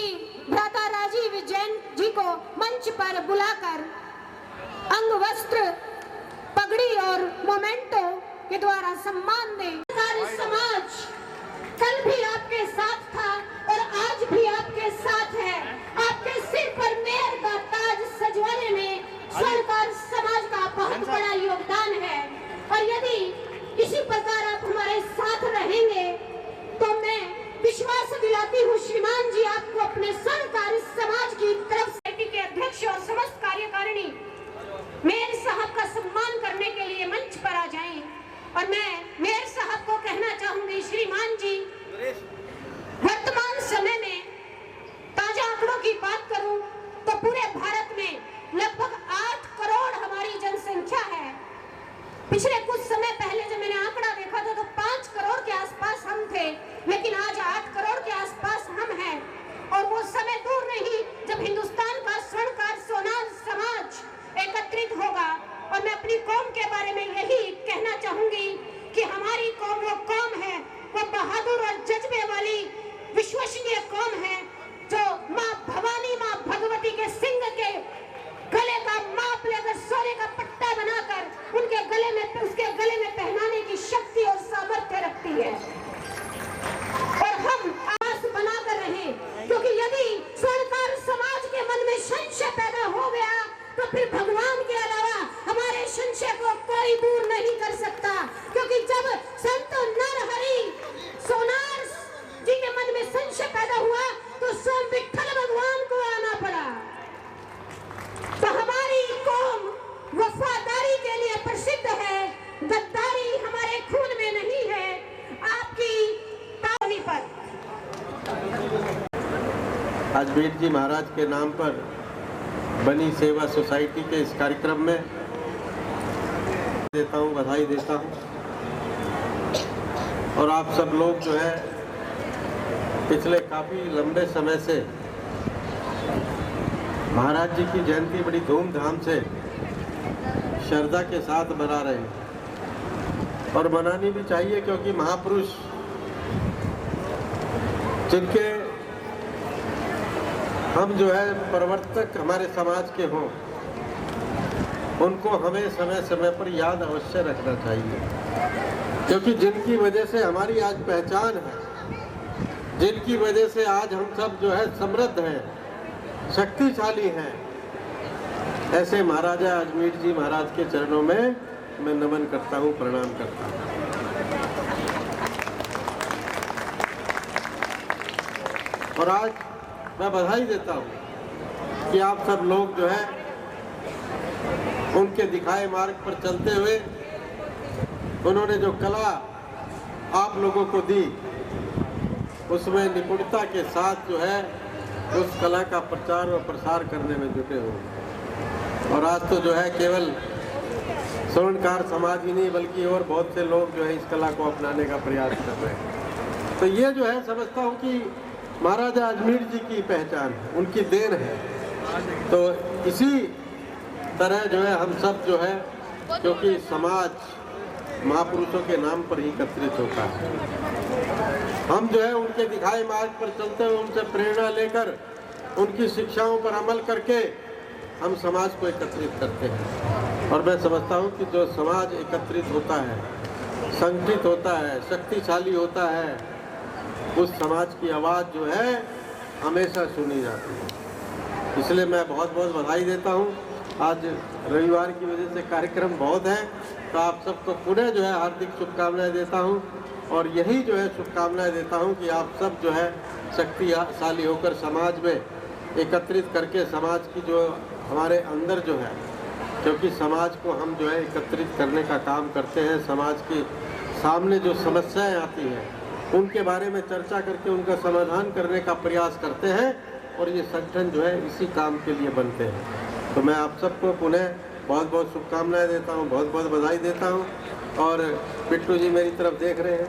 भ्राता राजीव जैन जी को मंच पर बुलाकर अंग वस्त्र, पगड़ी और मोमेंटो के द्वारा सम्मान दें। समाज कल भी आपके साथ था और आज भी आपके साथ है। आपके सिर पर मेयर का ताज सजवाने में स्वर्णकार समाज का बहुत बड़ा योगदान है। और यदि इसी प्रकार आप हमारे साथ रहेंगे तो मैं विश्वास दिलाती हूँ श्रीमान जी आपको अपने स्वर्णकार समाज की तरफ से के अध्यक्ष और समस्त कार्यकारिणी मेयर साहब का सम्मान करने के लिए मंच पर आ जाएं। और मैं मेयर साहब को कहना चाहूंगी, श्रीमान जी, वर्तमान समय में ताजा आंकड़ों की बात करूं तो पूरे भारत में लगभग 8 करोड़ हमारी जनसंख्या है। पिछले कुछ समय पहले जब मैंने आंकड़ा देखा था तो 5 करोड़ के आसपास हम थे, लेकिन आज 8 करोड़ के आसपास हम हैं। और वो समय दूर नहीं जब हिंदुस्तान का स्वर्णकार समाज एकत्रित होगा। और मैं अपनी कौम के बारे में यही कहना चाहूंगी कि हमारी कौम वो कौम है, वो बहादुर और जज्बे वाली विश्वसनीय कौम है जो माँ भवानी, माँ भगवती के सिंह के गले का माप लेकर सोने का पट्टा बनाकर उसके गले में पहनाने की शक्ति और सामर्थ्य रखती है। और हम आस बनाकर रहें, क्योंकि यदि स्वर्णकार समाज के मन में संशय पैदा फिर भगवान के अलावा हमारे संशय को कोई दूर नहीं कर सकता, क्योंकि जब संत नरहरि सोनार जी के मन में संशय पैदा हुआ तो स्वयं विठ्ठल भगवान को आना पड़ा। तो हमारी कौम वफादारी के लिए प्रसिद्ध है, गद्दारी हमारे खून में नहीं है। आपकी पावनी पर अजमेर जी महाराज के नाम पर बनी सेवा सोसाइटी के इस कार्यक्रम में देता हूँ, बधाई देता हूँ। और आप सब लोग जो है पिछले काफ़ी लंबे समय से महाराज जी की जयंती बड़ी धूमधाम से श्रद्धा के साथ मना रहे हैं, और मनानी भी चाहिए, क्योंकि महापुरुष जिनके हम जो है प्रवर्तक हमारे समाज के हों, उनको हमें समय समय पर याद अवश्य रखना चाहिए, क्योंकि जिनकी वजह से हमारी आज पहचान है, जिनकी वजह से आज हम सब जो है समृद्ध हैं, शक्तिशाली हैं, ऐसे महाराजा अजमेर जी महाराज के चरणों में मैं नमन करता हूँ, प्रणाम करता हूँ। और आज मैं बधाई देता हूँ कि आप सब लोग जो है उनके दिखाए मार्ग पर चलते हुए उन्होंने जो कला आप लोगों को दी, उसमें निपुणता के साथ जो है उस कला का प्रचार और प्रसार करने में जुटे हुए। और आज तो जो है केवल स्वर्णकार समाज ही नहीं, बल्कि और बहुत से लोग जो है इस कला को अपनाने का प्रयास कर रहे हैं। तो ये जो है समझता हूँ कि महाराजा अजमेर जी की पहचान है, उनकी देन है। तो इसी तरह जो है हम सब जो है, क्योंकि समाज महापुरुषों के नाम पर ही एकत्रित होता है, हम जो है उनके दिखाए मार्ग पर चलते हुए उनसे प्रेरणा लेकर उनकी शिक्षाओं पर अमल करके हम समाज को एकत्रित करते हैं। और मैं समझता हूँ कि जो समाज एकत्रित होता है, संगठित होता है, शक्तिशाली होता है, उस समाज की आवाज़ जो है हमेशा सुनी जाती है। इसलिए मैं बहुत बहुत बधाई देता हूँ। आज रविवार की वजह से कार्यक्रम बहुत है, तो आप सबको पुनः जो है हार्दिक शुभकामनाएं देता हूँ। और यही जो है शुभकामनाएं देता हूँ कि आप सब जो है शक्तिशाली होकर समाज में एकत्रित करके समाज की जो हमारे अंदर जो है, क्योंकि समाज को हम जो है एकत्रित करने का काम करते हैं, समाज के सामने जो समस्याएं आती हैं उनके बारे में चर्चा करके उनका समाधान करने का प्रयास करते हैं, और ये संगठन जो है इसी काम के लिए बनते हैं। तो मैं आप सबको पुनः बहुत बहुत शुभकामनाएं देता हूँ, बहुत बहुत बधाई देता हूँ। और बिट्टू जी मेरी तरफ देख रहे हैं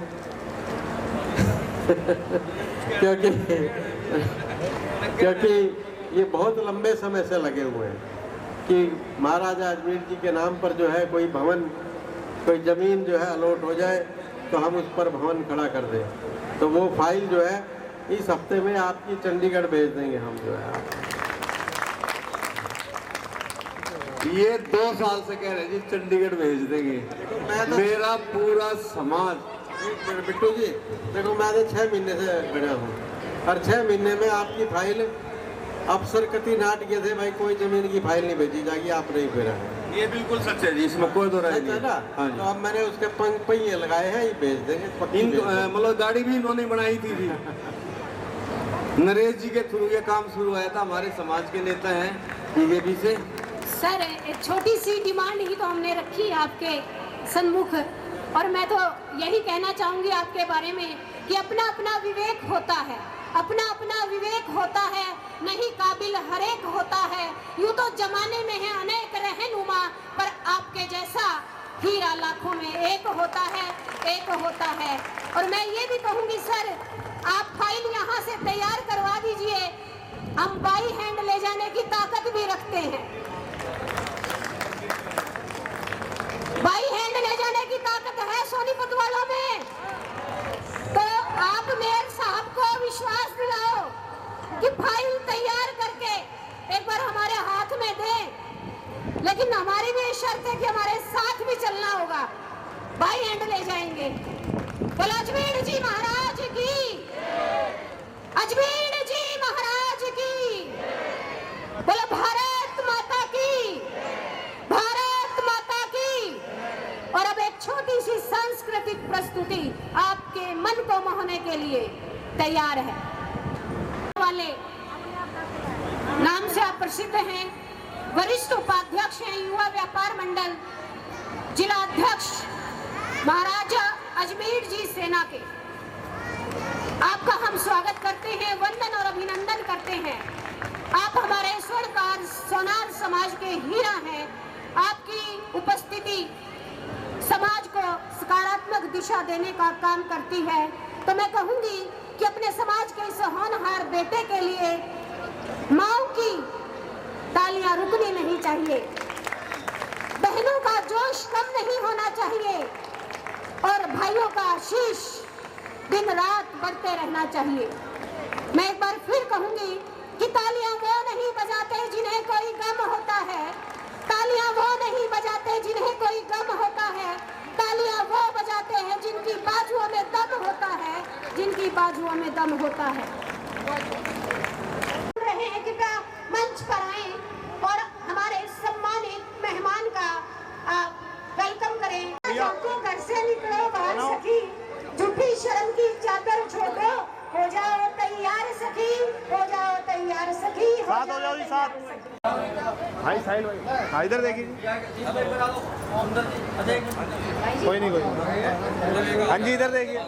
क्योंकि ये बहुत लंबे समय से लगे हुए हैं कि महाराजा अजमेर जी के नाम पर जो है कोई भवन, कोई ज़मीन जो है अलॉट हो जाए तो हम उस पर भवन खड़ा कर दें। तो वो फाइल जो है इस हफ्ते में आपकी चंडीगढ़ भेज देंगे हम जो है। ये 2 साल से कह रहे हैं जी चंडीगढ़ भेज देंगे। मेरा पूरा समाज, बिट्टू जी देखो, मैं तो 6 महीने से बना हूँ, और 6 महीने में आपकी फाइल अफसर कति नाट गए थे, भाई कोई जमीन की फाइल नहीं भेजी जाएगी, आप नहीं भेजा है। ये बिल्कुल सच है जी, इसमें कोई दो राय नहीं है। हाँ तो अब मैंने उसके पहिए लगाए हैं, ये भेज देंगे। मतलब गाड़ी भी इन्होंने बनाई थी नरेश जी के थ्रू ये काम शुरू हुआ था। हमारे समाज के नेता हैं बीजेपी से। सर, एक छोटी सी डिमांड ही तो हमने रखी आपके सन्मुख, और मैं तो यही कहना चाहूंगी आपके बारे में कि अपना अपना विवेक होता है, अपना अपना विवेक होता है, नहीं काबिल हरेक होता है। यूं तो जमाने में है अनेक रहनुमा, पर आपके जैसा हीरा लाखों में एक होता है, एक होता है। और मैं ये भी कहूंगी सर, आप फाइल यहाँ से तैयार करवा दीजिए, हम बाई हैंड ले जाने की ताकत भी रखते हैं। बाई हैंड ले जाने की ताकत है सोनीपत वालों में। तो आप मेयर साहब को विश्वास दिलाओ कि फाइल तैयार करके एक बार हमारे हाथ में दें, लेकिन हमारी भी शर्त है कि हमारे साथ भी चलना होगा, बाई हैंड ले जाएंगे। बोलो अजमेर जी महाराज की, अजमेर जी महाराज की, बोलो भारत माता की। सी सांस्कृतिक प्रस्तुति आपके मन को मोहने के लिए तैयार है। वाले नाम से आप प्रसिद्ध हैं, वरिष्ठ उपाध्यक्ष हैं युवा व्यापार मंडल, जिला अध्यक्ष महाराजा अजमेर जी सेना के, आपका हम स्वागत करते हैं, वंदन और अभिनंदन करते हैं। आप हमारे स्वर्णकार सोनार समाज के हीरा हैं। आपकी उपस्थिति समाज को सकारात्मक दिशा देने का काम करती है। तो मैं कहूंगी कि अपने समाज के इस होनहार बेटे के लिए माओ की तालियां रुकनी नहीं चाहिए, बहनों का जोश कम नहीं होना चाहिए और भाइयों का शीश दिन रात बढ़ते रहना चाहिए। मैं एक बार फिर कहूंगी कि तालियां वो नहीं बजाते जिन्हें कोई गम होता है, तालियां वो नहीं बजाते जिन्हें कोई गम होता है, तालियां वो बजाते हैं जिनकी बाजुओं में दम होता है, जिनकी बाजुओं में दम होता है। रहे हैं कृपया मंच पर आए और हमारे सम्मानित मेहमान का वेलकम करें। घर से निकलो बाहर सखी, झूठी शर्म की चादर छोड़ो, हो जाओ तैयार सखी, हो जाओ तैयार सखी, साथ हो जाओ जी, साथ भाई साहिल भाई, हाँ इधर देखिए, कोई नहीं हाँ जी इधर देखिए,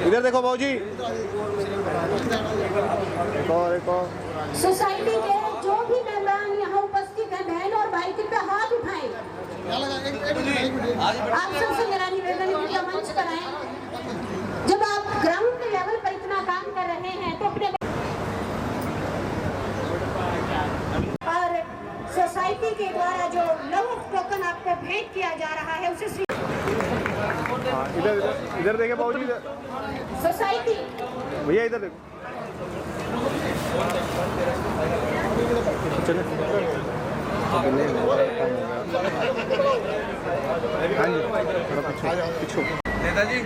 इधर देखो भाऊ जी, एक और सोसाइटी के जो भी मेहमान यहाँ उपस्थित हैं, बहन और भाई, कृपया हाथ उठाएं। आप सबसे मेरा निवेदन है कि मंच पर आएं। जब आप ग्राउंड लेवल पर इतना काम कर रहे हैं तो अपने और सोसाइटी के द्वारा जो लव टोकन आपको भेंट किया जा रहा है उसे इधर देखे भाऊ जी, सोसाइटी भैया इधर देखो, चलो हाँ जी थोड़ा पीछे नेताजी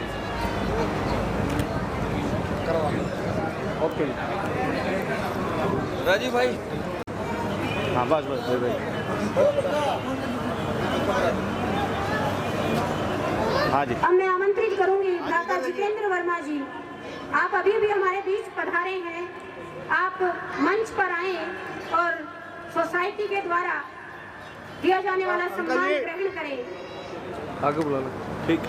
ओके राजीव भाई, हाँ बस बस भाई हाँ जी। अब मैं आमंत्रित करूंगी भ्राता जितेंद्र वर्मा जी, आप अभी भी हमारे बीच पधारे हैं, आप मंच पर आए और सोसाइटी के द्वारा दिया जाने वाला सम्मान ग्रहण करें। आगे बुला लो, ठीक।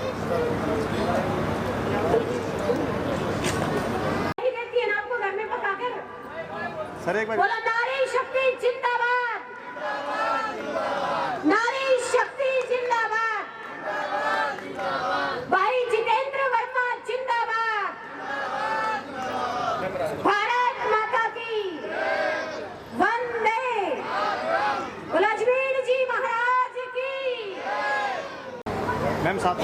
कहती है ना आपको घर में पकाकर, सर एक बार बोला नारी शक्ति जिंदाबाद, नारी शक्ति जिंदाबाद, भाई जितेंद्र वर्मा जिंदाबाद, भारत माता की वंदे, बोला अजमेर जी महाराज की। मैम साथ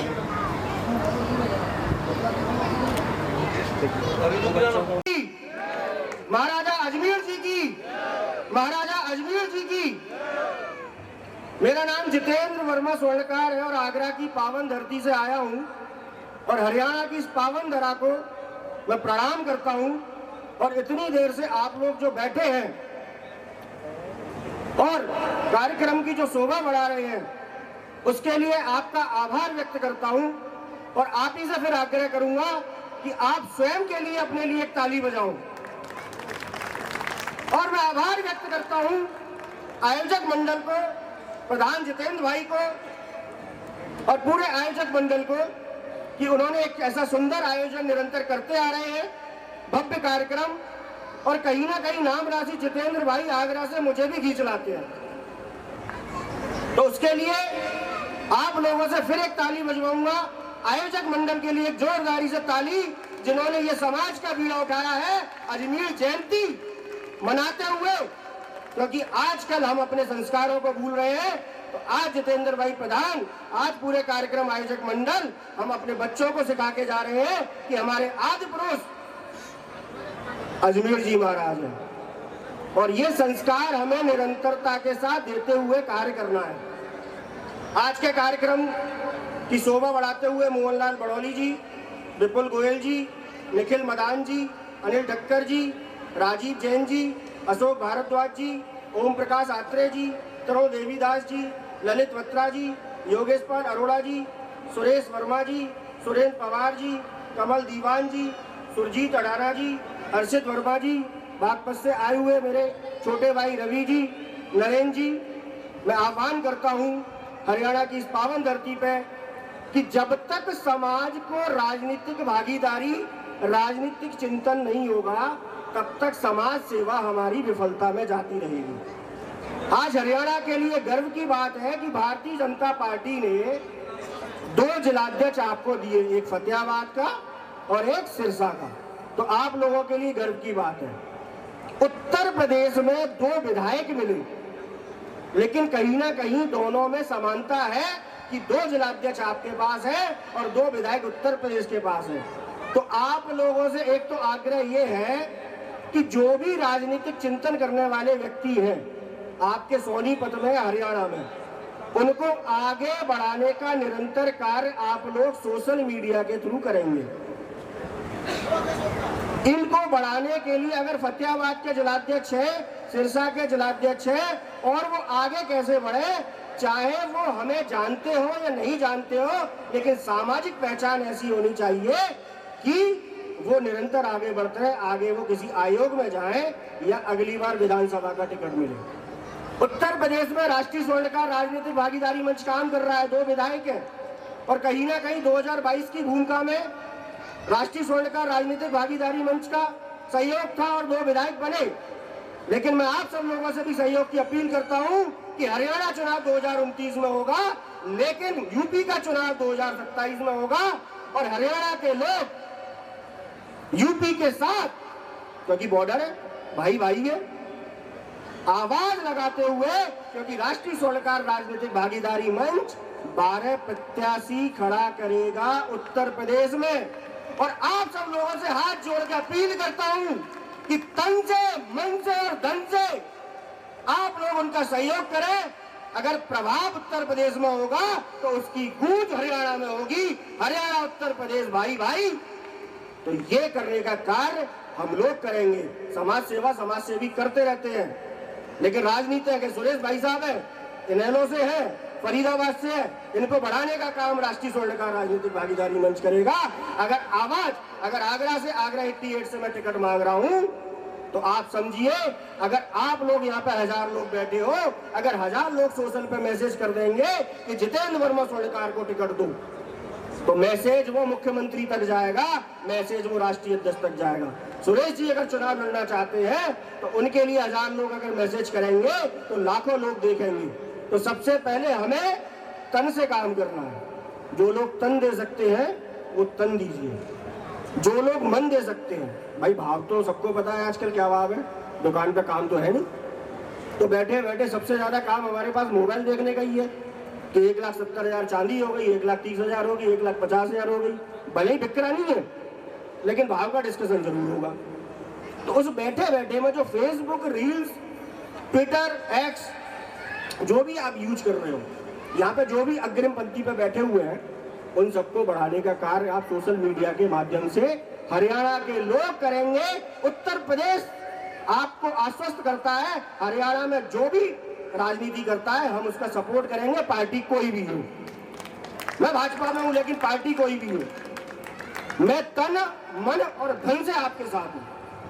महाराजा अजमेर जी की, महाराजा अजमेर जी की। मेरा नाम जितेंद्र वर्मा स्वर्णकार है और आगरा की पावन धरती से आया हूं और हरियाणा की इस पावन धरा को मैं प्रणाम करता हूं। और इतनी देर से आप लोग जो बैठे हैं और कार्यक्रम की जो शोभा बढ़ा रहे हैं उसके लिए आपका आभार व्यक्त करता हूं और आप ही से फिर आग्रह करूंगा कि आप स्वयं के लिए अपने लिए एक ताली बजाओ। और मैं आभार व्यक्त करता हूं आयोजक मंडल को, प्रधान जितेंद्र भाई को और पूरे आयोजक मंडल को कि उन्होंने एक ऐसा सुंदर आयोजन निरंतर करते आ रहे हैं, भव्य कार्यक्रम। और कहीं ना कहीं नाम राशि जितेंद्र भाई आगरा से मुझे भी खींच लाते हैं, तो उसके लिए आप लोगों से फिर एक ताली बजवाऊंगा। आयोजक मंडल के लिए एक जोरदारी से ताली, जिन्होंने ये समाज का बीड़ा उठाया है अजमेर जयंती मनाते हुए, क्योंकि आजकल हम अपने संस्कारों को भूल रहे हैं। तो आज जितेंद्र भाई प्रधान, आज पूरे कार्यक्रम आयोजक मंडल हम अपने बच्चों को सिखा के जा रहे हैं कि हमारे आदि पुरुष अजमेर जी महाराज हैं और ये संस्कार हमें निरंतरता के साथ देते हुए कार्य करना है। आज के कार्यक्रम की शोभा बढ़ाते हुए मोहनलाल बड़ौली जी, विपुल गोयल जी, निखिल मदान जी, अनिल ठक्कर जी, राजीव जैन जी, अशोक भारद्वाज जी, ओम प्रकाश आत्रेय जी, तरुण देवीदास जी, ललित बत्रा जी, योगेश पाल अरोड़ा जी, सुरेश वर्मा जी, सुरेंद्र पवार जी, कमल दीवान जी, सुरजीत अडाना जी, हर्षित वर्मा जी, बागपत से आए हुए मेरे छोटे भाई रवि जी, नरेंद्र जी, मैं आह्वान करता हूं हरियाणा की इस पावन धरती पे कि जब तक समाज को राजनीतिक भागीदारी, राजनीतिक चिंतन नहीं होगा, तब तक समाज सेवा हमारी विफलता में जाती रहेगी। आज हरियाणा के लिए गर्व की बात है कि भारतीय जनता पार्टी ने 2 जिलाध्यक्ष आपको दिए, एक फतेहाबाद का और एक सिरसा का, तो आप लोगों के लिए गर्व की बात है। उत्तर प्रदेश में 2 विधायक मिले, लेकिन कहीं ना कहीं दोनों में समानता है कि 2 जिलाध्यक्ष आपके पास है और 2 विधायक उत्तर प्रदेश के पास है। तो आप लोगों से एक तो आग्रह ये है कि जो भी राजनीतिक चिंतन करने वाले व्यक्ति हैं आपके सोनीपत में, हरियाणा में, उनको आगे बढ़ाने का निरंतर कार्य आप लोग सोशल मीडिया के थ्रू करेंगे। इनको बढ़ाने के लिए अगर फतेहाबाद के जिलाध्यक्ष है, सिरसा के जिलाध्यक्ष है, और वो आगे कैसे बढ़े, चाहे वो हमें जानते हो या नहीं जानते हो, लेकिन सामाजिक पहचान ऐसी होनी चाहिए कि वो निरंतर आगे बढ़ते रहे, आगे वो किसी आयोग में जाएं या अगली बार विधानसभा का टिकट मिले। उत्तर प्रदेश में राष्ट्रीय स्वर्णकार राजनीतिक भागीदारी मंच काम कर रहा है, 2 विधायक हैं, और कहीं ना कहीं 2022 की भूमिका में राष्ट्रीय स्वर्णकार राजनीतिक भागीदारी मंच का सहयोग था और 2 विधायक बने। लेकिन मैं आप सब लोगों से भी सहयोग की अपील करता हूं कि हरियाणा चुनाव 2029 में होगा, लेकिन यूपी का चुनाव 2027 में होगा, और हरियाणा के लोग यूपी के साथ, क्योंकि बॉर्डर है, भाई भाई है, आवाज लगाते हुए, क्योंकि राष्ट्रीय स्वर्णकार राजनीतिक भागीदारी मंच 12 प्रत्याशी खड़ा करेगा उत्तर प्रदेश में। और आप सब लोगों से हाथ जोड़ के अपील करता हूं कि तन से, मन से और धन से आप लोग उनका सहयोग करें। अगर प्रभाव उत्तर प्रदेश में होगा तो उसकी गूंज हरियाणा में होगी। हरियाणा उत्तर प्रदेश भाई भाई, तो ये करने का कार्य हम लोग करेंगे। समाज सेवा समाज सेवी करते रहते हैं, लेकिन राजनीति है कि सुरेश भाई साहब है, इनेलो से है, फरीदाबाद से है, इनको बढ़ाने का काम राष्ट्रीय स्वर्णकार राजनीतिक भागीदारी मंच करेगा। अगर आगरा से, आगरा 88 से मैं टिकट मांग रहा हूं, तो आप समझिए, अगर आप लोग यहाँ पे 1000 लोग बैठे हो, अगर 1000 लोग सोशल पे मैसेज कर देंगे कि जितेंद्र वर्मा स्वर्णकार को टिकट दो, तो मैसेज वो मुख्यमंत्री तक जाएगा, मैसेज वो राष्ट्रीय अध्यक्ष तक जाएगा। सुरेश जी अगर चुनाव लड़ना चाहते हैं तो उनके लिए 1000 लोग अगर मैसेज करेंगे तो लाखों लोग देखेंगे। तो सबसे पहले हमें तन से काम करना है। जो लोग तन दे सकते हैं वो तन दीजिए, जो लोग मन दे सकते हैं, भाई भाव तो सबको पता है आजकल क्या भाव है, दुकान पे काम तो है नहीं, तो बैठे बैठे सबसे ज्यादा काम हमारे पास मोबाइल देखने का ही है कि 1,70,000 चांदी हो गई, 1,30,000 हो गई, 1,50,000 हो गई, भले ही बिक्रा नहीं है, लेकिन भाव का डिस्कशन जरूर होगा। तो उस बैठे बैठे में जो फेसबुक, रील्स, ट्विटर, एक्स, जो भी आप यूज कर रहे हो, यहाँ पे जो भी अग्रिम पंक्ति पे बैठे हुए हैं, उन सबको बढ़ाने का कार्य आप सोशल मीडिया के माध्यम से हरियाणा के लोग करेंगे। उत्तर प्रदेश आपको आश्वस्त करता है, हरियाणा में जो भी राजनीति करता है हम उसका सपोर्ट करेंगे, पार्टी कोई भी हो। मैं भाजपा में हूं, लेकिन पार्टी कोई भी हो, मैं तन, मन और धन से आपके साथ हूं।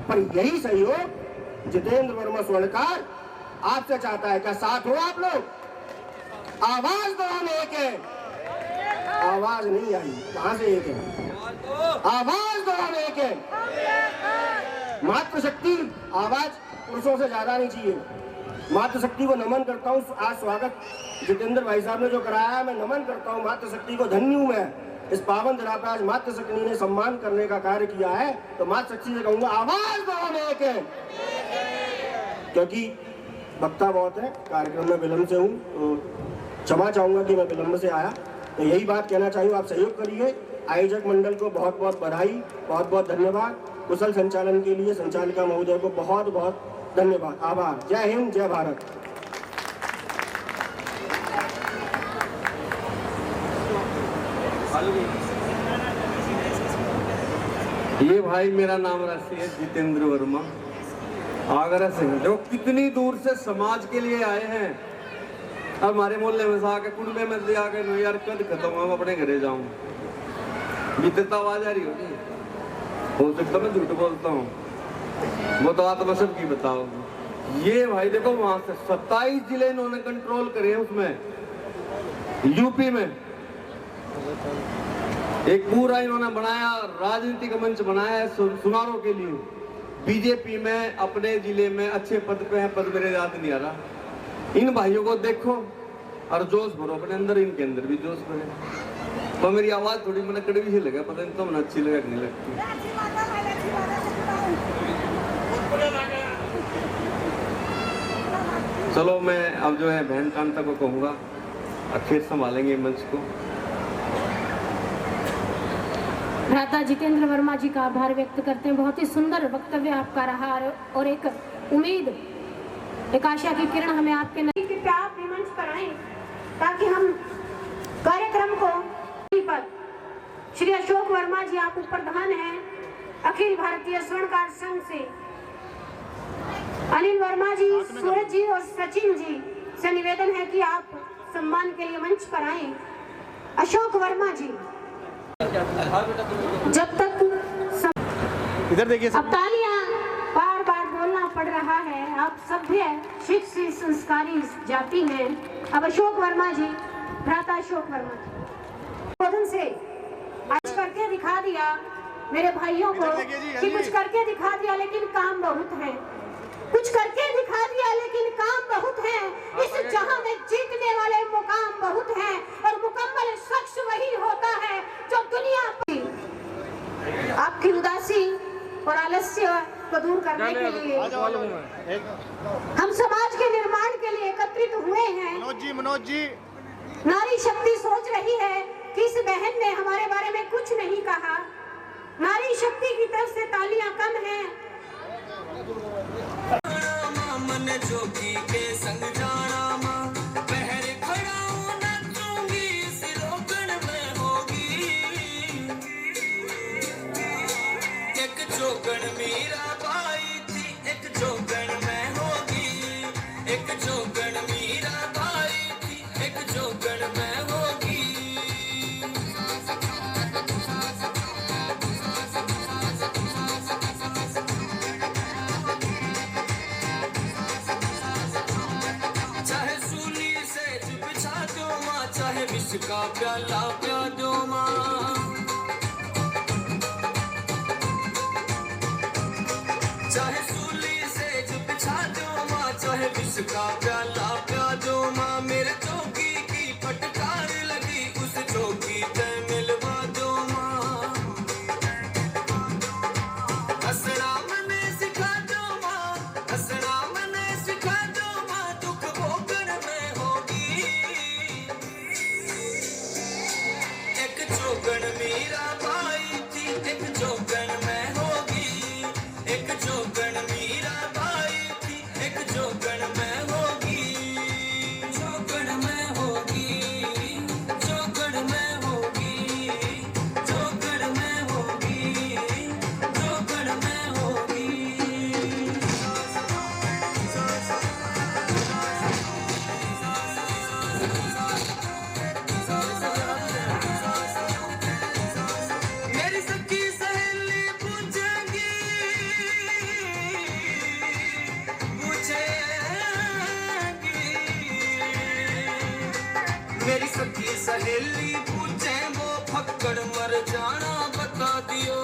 पर यही सहयोग जितेंद्र वर्मा स्वर्णकार आपसे चाहता है। क्या साथ हो आप लोग? आवाज दो, हम एक है। आवाज नहीं आई, कहां से एक है? आवाज दो, हम एक है। मातृशक्ति, आवाज पुरुषों से ज्यादा नहीं चाहिए। मातृशक्ति को नमन करता हूँ। आज स्वागत जितेंद्र भाई साहब ने जो कराया है, मैं नमन करता हूँ मातृशक्ति को। धन्य हूँ मैं, इस पावन दिना पर आज मातृशक्ति ने सम्मान करने का कार्य किया है, तो मातृशक्ति से कहूंगा आवाज दो, हम एक है। क्योंकि वक्ता बहुत है, कार्यक्रम में विलंब से हूँ, तो क्षमा चाहूंगा कि मैं विलंब से आया। तो यही बात कहना चाहिए, आप सहयोग करिए। आयोजक मंडल को बहुत बहुत बधाई, बहुत बहुत धन्यवाद। कुशल संचालन के लिए संचालिका महोदय को बहुत बहुत धन्यवाद, आभार। जय हिंद, जय भारत। ये भाई, मेरा नाम राशि है जितेंद्र वर्मा, आगरा से। जो कितनी दूर से समाज के लिए आए हैं, और हमारे मोहल्ले में से आके कुंडे में से आके नो यार कद खत्म हम अपने घरे जाऊं, बीतता आवाज आ रही होगी, हो सकता मैं झूठ बोलता हूँ, वो तो आत्मा सब की बताओ। ये भाई देखो वहां से 27 जिले इन्होंने कंट्रोल करे हैं, उसमें यूपी में एक पूरा इन्होंने बनाया राजनीतिक मंच बनाया है सुनारों के लिए। बीजेपी में अपने जिले में अच्छे पद पे है, पद मेरे याद नहीं आ रहा। इन भाइयों को देखो और जोश भरो अपने अंदर, इनके अंदर भी जोश भरे। तो मेरी आवाज थोड़ी मैंने कड़वी सी लगा, पता नहीं तो मैंने अच्छी लगा कि नहीं लगती। चलो मैं अब जो है बहन कांता को कहूँगा आखिर संभालेंगे मंच को। भ्राता जितेंद्र वर्मा जी का आभार व्यक्त करते हैं। बहुत ही सुंदर वक्तव्य आपका रहा और एक उम्मीद, एक आशा की किरण हमें आपके नजदीक पे आप भी मंच पर आए ताकि हम कार्यक्रम को पर श्री अशोक वर्मा जी आप प्रधान हैं अखिल भारतीय स्वर्णकार संघ से, अनिल वर्मा जी, सूरज जी और सचिन जी से निवेदन है कि आप सम्मान के लिए मंच पर आए। अशोक वर्मा जी जब तक इधर देखिए, अब तालियां बार बार बोलना पड़ रहा है, आप सभ्य शिक्षित संस्कारी जाति हैं। अब अशोक वर्मा जी, भ्राता अशोक वर्मा जी से आज करके दिखा दिया मेरे भाइयों को कि कुछ करके दिखा दिया लेकिन काम बहुत है, कुछ करके दिखा दिया लेकिन काम बहुत है। इस जहां में जीतने वाले मुकाम बहुत है और मुकम्मल शख्स वही होता है जो दुनिया पर आपकी उदासी और आलस्य को दूर करने के लिए हम समाज के निर्माण के लिए एकत्रित हुए हैं। मनोज जी नारी शक्ति सोच रही है कि इस बहन ने हमारे बारे में कुछ नहीं कहा। नारी शक्ति की तरफ से तालियां कम हैं। मन जोगी के संग जाना मां पहर खड़ा नचूंगी इस रोगन में होगी। एक जोगन मीरा बाई थी, एक जोगन में होगी। एक जोगन मीरा बाई थी, एक जोगन में होगी। चाहे विष का प्याला प्या दो मां, चाहे सूली से चुप छा दो मां, चाहे विष का प्याला प्या दो मां। मेरे चौकी की फटकार लगी उस चौकी पे मिलवा दो मां। हंसना मने सिखा दो मां, हंसना मने सिखा दो मां। दुख भोगन में होगी। एक जोगन मीरा बाई थी, एक जोगन में होगी। एक जोगन मीरा बाई थी, एक जोगन में होगी। जोगन में होगी, जोगन में होगी, जोगन में होगी, जोगन में होगी। मेरी सखी सहेली पूछेगी, पूछेगी। मेरी सखी सहेली पूछे वो फक्कड़ मर जाना बता दियो।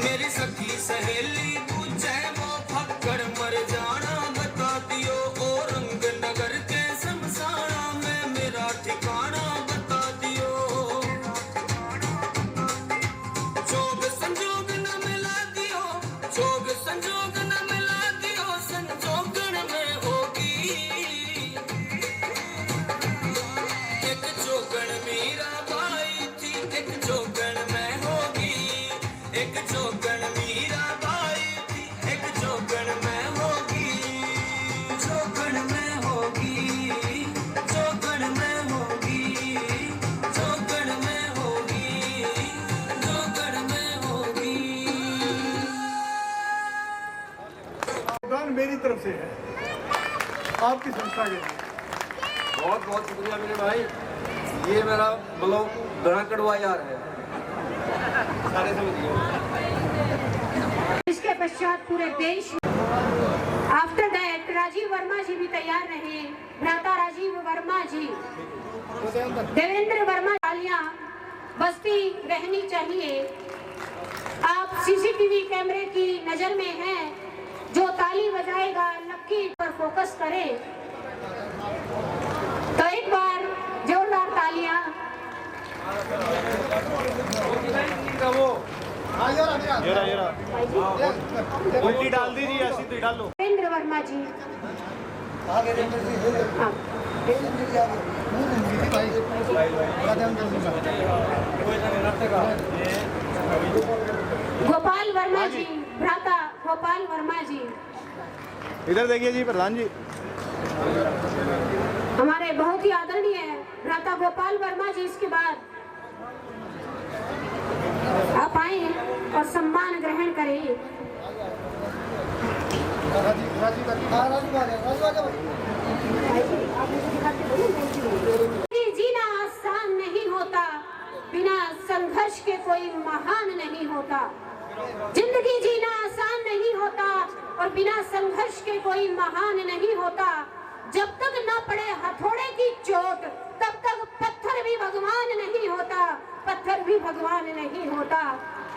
मेरी सखी सहेली पूछे वो फक्कड़ मर जाना बता दियो। ओ रंग नगर के शमशाना में मेरा ठिकाना बता दियो। जोग संजोग न मिला दियो, जोग संजोग न मिला दियो। संजोगन में होगी। एक जोगन मीरा बाई थी, एक जोगन में होगी। एक जोगन मीरा बाई योगदान मेरी तरफ से है आपकी संस्था के लिए। बहुत बहुत शुक्रिया मेरे भाई। ये मेरा ब्लॉग बड़ा कड़वा यार है, सारे समझिए। इसके पश्चात पूरे देश आफ्टर दैट राजीव वर्मा जी भी तैयार रहे। भ्राता राजीव वर्मा जी, देवेंद्र वर्मा, तालियां बजती रहनी चाहिए। आप सीसीटीवी कैमरे की नजर में हैं, जो ताली बजाएगा लक्की पर फोकस करें। तो एक बार जोरदार तालियां। उल्टी डाल दीजिए, ऐसी तो डाल लो। देवेंद्र वर्मा जी, गोपाल वर्मा जी, भ्राता गोपाल वर्मा जी, इधर देखिए जी प्रधान जी, हमारे बहुत ही आदरणीय भ्राता गोपाल वर्मा जी। इसके बाद आप आए और सम्मान ग्रहण करें। जीना आसान नहीं होता, बिना संघर्ष के कोई महान नहीं होता। जिंदगी जीना आसान नहीं होता और बिना संघर्ष के कोई महान नहीं होता। जब तक न पड़े हथौड़े की चोट, तब तक पत्थर भी भगवान नहीं होता। पत्थर भी भगवान नहीं होता।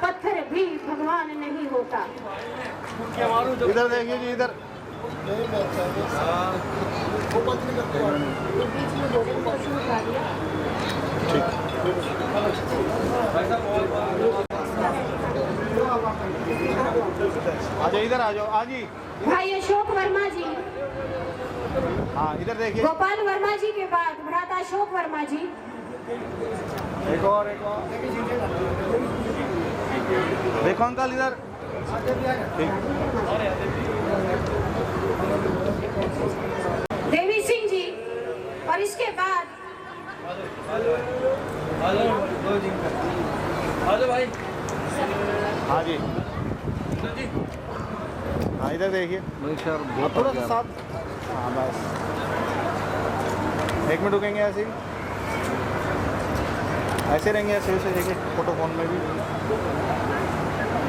पत्थर भी भगवान नहीं होता। इधर देखिए जी, इधर आजा, इधर आ जाओ। आज ही भाई अशोक वर्मा जी, हाँ इधर देखिए। गोपाल वर्मा जी के बाद भ्राता अशोक वर्मा जी। एक और देखो अंकल इधर। देवी सिंह जी, और इसके बाद हाँ जी, हाँ इधर देखिए। थोड़ा सा साथ, हाँ बस 1 मिनट रुकेंगे। ऐसे ही ऐसे रहेंगे, ऐसे देखिए फोटो फोन में भी।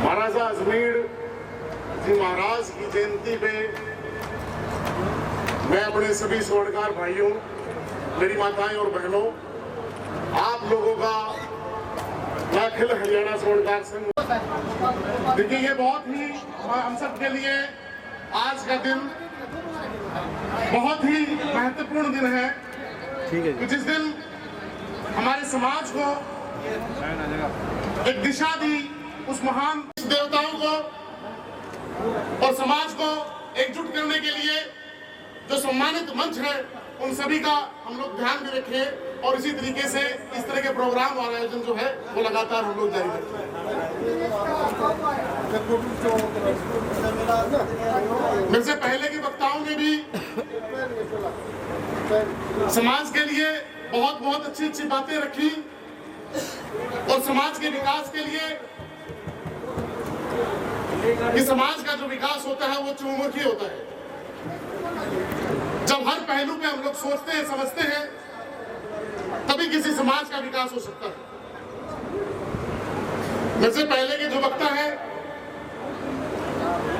महाराजा अजमेर जी महाराज की जयंती पे मैं अपने सभी स्वर्णकार भाइयों, मेरी माताएं और बहनों, आप लोगों का अखिल हरियाणा स्वर्णकार संघ, देखिए ये बहुत ही हम सब के लिए आज का दिन बहुत ही महत्वपूर्ण दिन है। ठीक है जी। जिस दिन हमारे समाज को एक दिशा दी, उस महान देवताओं को और समाज को एकजुट करने के लिए जो सम्मानित मंच है, उन सभी का हम लोग ध्यान भी रखें और इसी तरीके से इस तरह के प्रोग्राम और आयोजन जो है वो लगातार हम लोग जारी रखें। मेरे से पहले के वक्ताओं ने भी समाज के लिए बहुत बहुत अच्छी अच्छी बातें रखी और समाज के विकास के लिए, कि समाज का जो विकास होता है वो चहुमुखी होता है। जब हर पहलू पे हम लोग सोचते हैं, समझते हैं, तभी किसी समाज का विकास हो सकता है। मेरे से पहले के जो वक्ता है,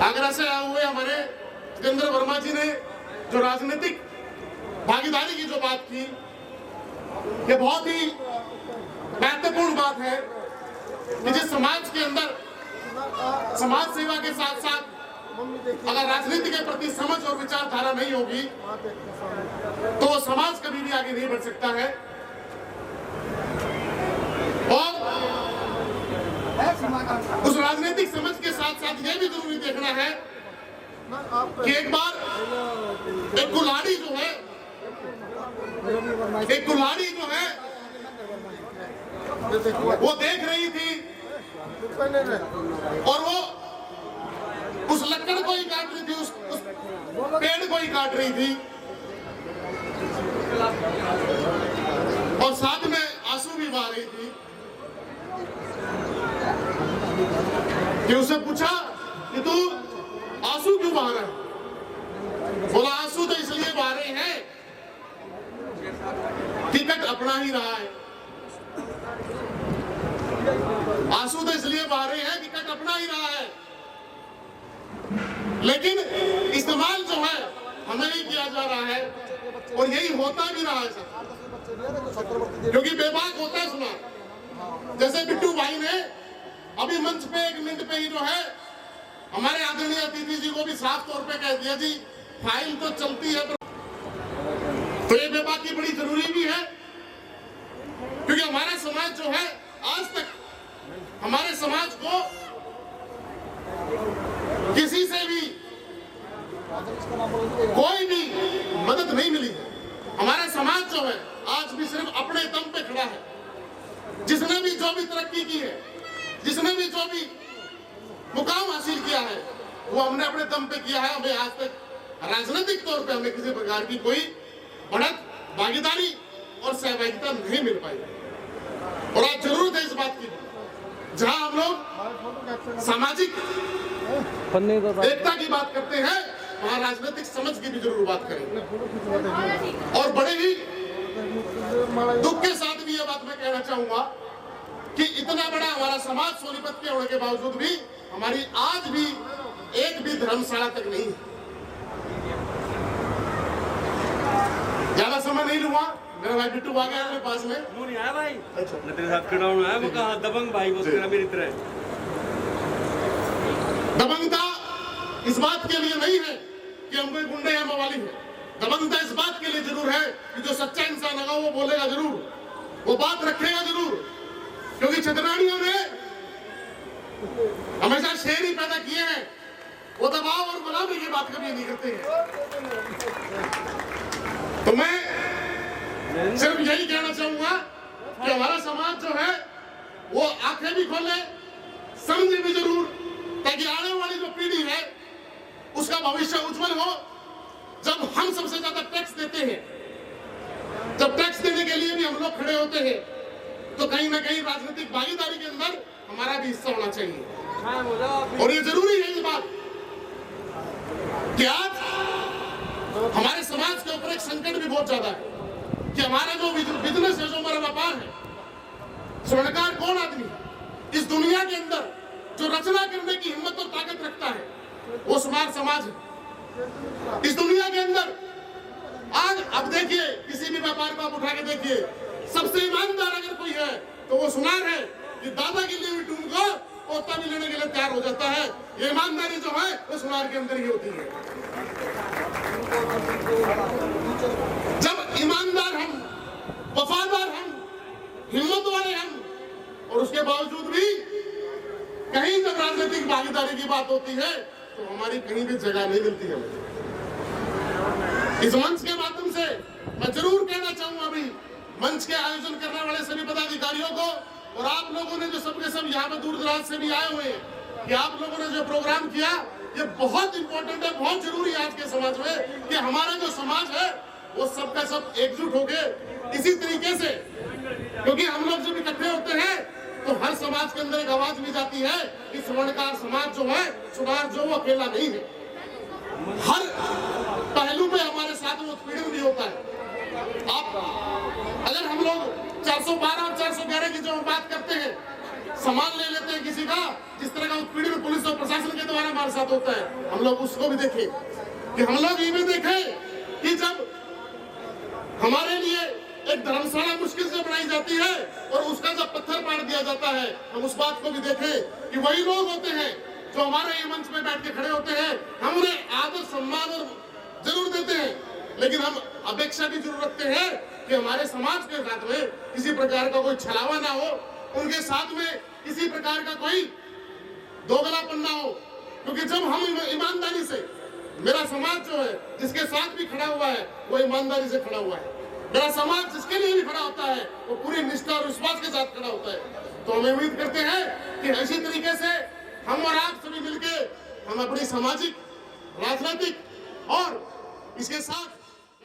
आगरा से आए हुए हमारे जितेंद्र वर्मा जी ने जो राजनीतिक भागीदारी की जो बात की, ये बहुत ही महत्वपूर्ण बात है कि जिस समाज के अंदर समाज सेवा के साथ साथ अगर राजनीति के प्रति समझ और विचारधारा नहीं होगी तो वो समाज कभी भी आगे नहीं बढ़ सकता है। और उस राजनीतिक समझ के साथ साथ ये भी जरूरी देखना है कि एक बार एक कुल्हाड़ी जो है वो देख रही थी और वो उस लकड़ को ही काट रही थी, उस पेड़ को ही काट रही थी और साथ में आंसू भी बहा रही थी। कि उससे पूछा कि तू आंसू क्यों बहा रहा है? बोला आंसू तो इसलिए बहा रहे हैं, टिकट अपना ही रहा है। आंसू तो इसलिए बहा रहे हैं, टिकट अपना ही रहा है, लेकिन इस्तेमाल जो है हमें ही किया जा रहा है, और यही होता भी रहा है सर, क्योंकि बेबाक होता है सुना। जैसे बिट्टू भाई ने अभी मंच पे 1 मिनट पे ही जो है हमारे आदरणीय अतिथि जी को भी साफ तौर पे कह दिया जी फाइल तो चलती है, तो ये बेबाकी बड़ी जरूरी भी है, क्योंकि हमारा समाज जो है आज तक हमारे समाज को किसी से भी कोई भी मदद नहीं मिली है। हमारा समाज जो है आज भी सिर्फ अपने दम पे खड़ा है। जिसने भी जो भी तरक्की की है, जिसने भी जो भी मुकाम हासिल किया है, वो हमने अपने दम पे किया है। हमें आज तक राजनीतिक तौर पे हमें किसी प्रकार की कोई बढ़त, भागीदारी और सहभागिता नहीं मिल पाई, और आज जरूरत है इस बात की, जहां हम लोग सामाजिक एकता की बात करते हैं, वहां राजनीतिक समझ की भी जरूर बात करें। और बड़े ही दुख के साथ भी ये बात मैं कहना चाहूंगा कि इतना बड़ा हमारा समाज सोनीपत के होने के बावजूद भी हमारी आज भी एक भी धर्मशाला तक नहीं है। ज्यादा समय नहीं लूंगा, मेरा भाई बिट्टू आ गया मेरे पास में। वो नहीं आया भाई, अच्छा मैं तेरे साथ खड़ा हूँ। वो कहा दबंग भाई, वो तेरा मेरी तरह। दबंगता इस बात के लिए नहीं है कि हम कोई गुंडे या मवाली है। दबंगता इस बात के लिए जरूर है कि जो सच्चा इंसान होगा वो बोलेगा जरूर, वो बात रखेगा जरूर, क्योंकि छतरानियों ने हमेशा शेर ही पैदा किए हैं। वो दबाव और गुलामी की बात कभी नहीं करते हैं। तो मैं सिर्फ यही कहना चाहूंगा कि हमारा समाज जो है वो आंखें भी खोले, समझे भी जरूर, ताकि आने वाली जो पीढ़ी है उसका भविष्य उज्जवल हो। जब हम सबसे ज्यादा टैक्स देते हैं, जब टैक्स देने के लिए भी हम लोग खड़े होते हैं, तो कहीं ना कहीं राजनीतिक भागीदारी के अंदर हमारा भी हिस्सा होना चाहिए। और ये जरूरी है इस बात कि आज हमारे समाज के ऊपर एक संकट भी बहुत ज्यादा है कि हमारा जो बिजनेस है, जो हमारा व्यापार है, स्वर्णकार कौन आदमी है इस दुनिया के अंदर जो रचना करने की हिम्मत और ताकत रखता है, वो स्मार्ट समाज है। इस दुनिया के अंदर आज अब देखिए, किसी भी व्यापार को आप उठा के देखिए, सबसे ईमानदार अगर कोई है तो वो सुनार है कि दादा के लिए भी टूम को पोता भी लेने के लिए तैयार हो जाता है। ये ईमानदारी जो है वो सुनार के अंदर ही होती है। जब ईमानदार हम, वफादार हम, हिम्मत वाले हम, और उसके बावजूद भी कहीं जब राजनीतिक भागीदारी की बात होती है तो हमारी कहीं भी जगह नहीं मिलती है। इस मंच के माध्यम से मैं जरूर कहना चाहूंगा अभी मंच के आयोजन करने वाले सभी पदाधिकारियों को, और आप लोगों ने जो सबके सब यहाँ पे दूर दराज से भी आए हुए हैं, कि आप लोगों ने जो प्रोग्राम किया ये बहुत इंपॉर्टेंट है, बहुत जरूरी है आज के समाज में, कि हमारा जो समाज है वो सबका सब एकजुट हो गए इसी तरीके से, क्योंकि हम लोग जब इकट्ठे होते हैं तो हर समाज के अंदर एक आवाज भी जाती है कि स्वर्णकार समाज जो है, सुनार जो, वो अकेला नहीं है। हर पहलू में हमारे साथ वो उत्पीड़न भी होता है। आप अगर हम लोग 412 और 411 की जो बात करते हैं, सामान ले लेते हैं किसी का, जिस तरह का उत्पीड़न पुलिस और प्रशासन के द्वारा हमारे साथ होता है, हम लोग उसको भी देखें, कि हम लोग ये भी देखें कि जब हमारे लिए एक धर्मशाला मुश्किल से बनाई जाती है और उसका जब पत्थर पाड़ दिया जाता है, हम उस बात को भी देखें कि वही लोग होते हैं जो हमारे ये मंच में बैठ के खड़े होते हैं। हम उन्हें आदर सम्मान और जरूर देते हैं, लेकिन हम अपेक्षा भी जरूर रखते हैं कि हमारे समाज के साथ में किसी प्रकार का कोई छलावा ना हो, उनके साथ में किसी प्रकार का कोई दोगलापन ना हो, क्योंकि जब हम ईमानदारी से, मेरा समाज जो है जिसके साथ भी खड़ा हुआ है वो ईमानदारी से खड़ा हुआ है, मेरा समाज जिसके लिए भी खड़ा होता है वो पूरी निष्ठा और विश्वास के साथ खड़ा होता है। तो हम उम्मीद करते हैं कि इसी तरीके से हम और आप सभी मिलके हम अपनी सामाजिक, राजनीतिक और इसके साथ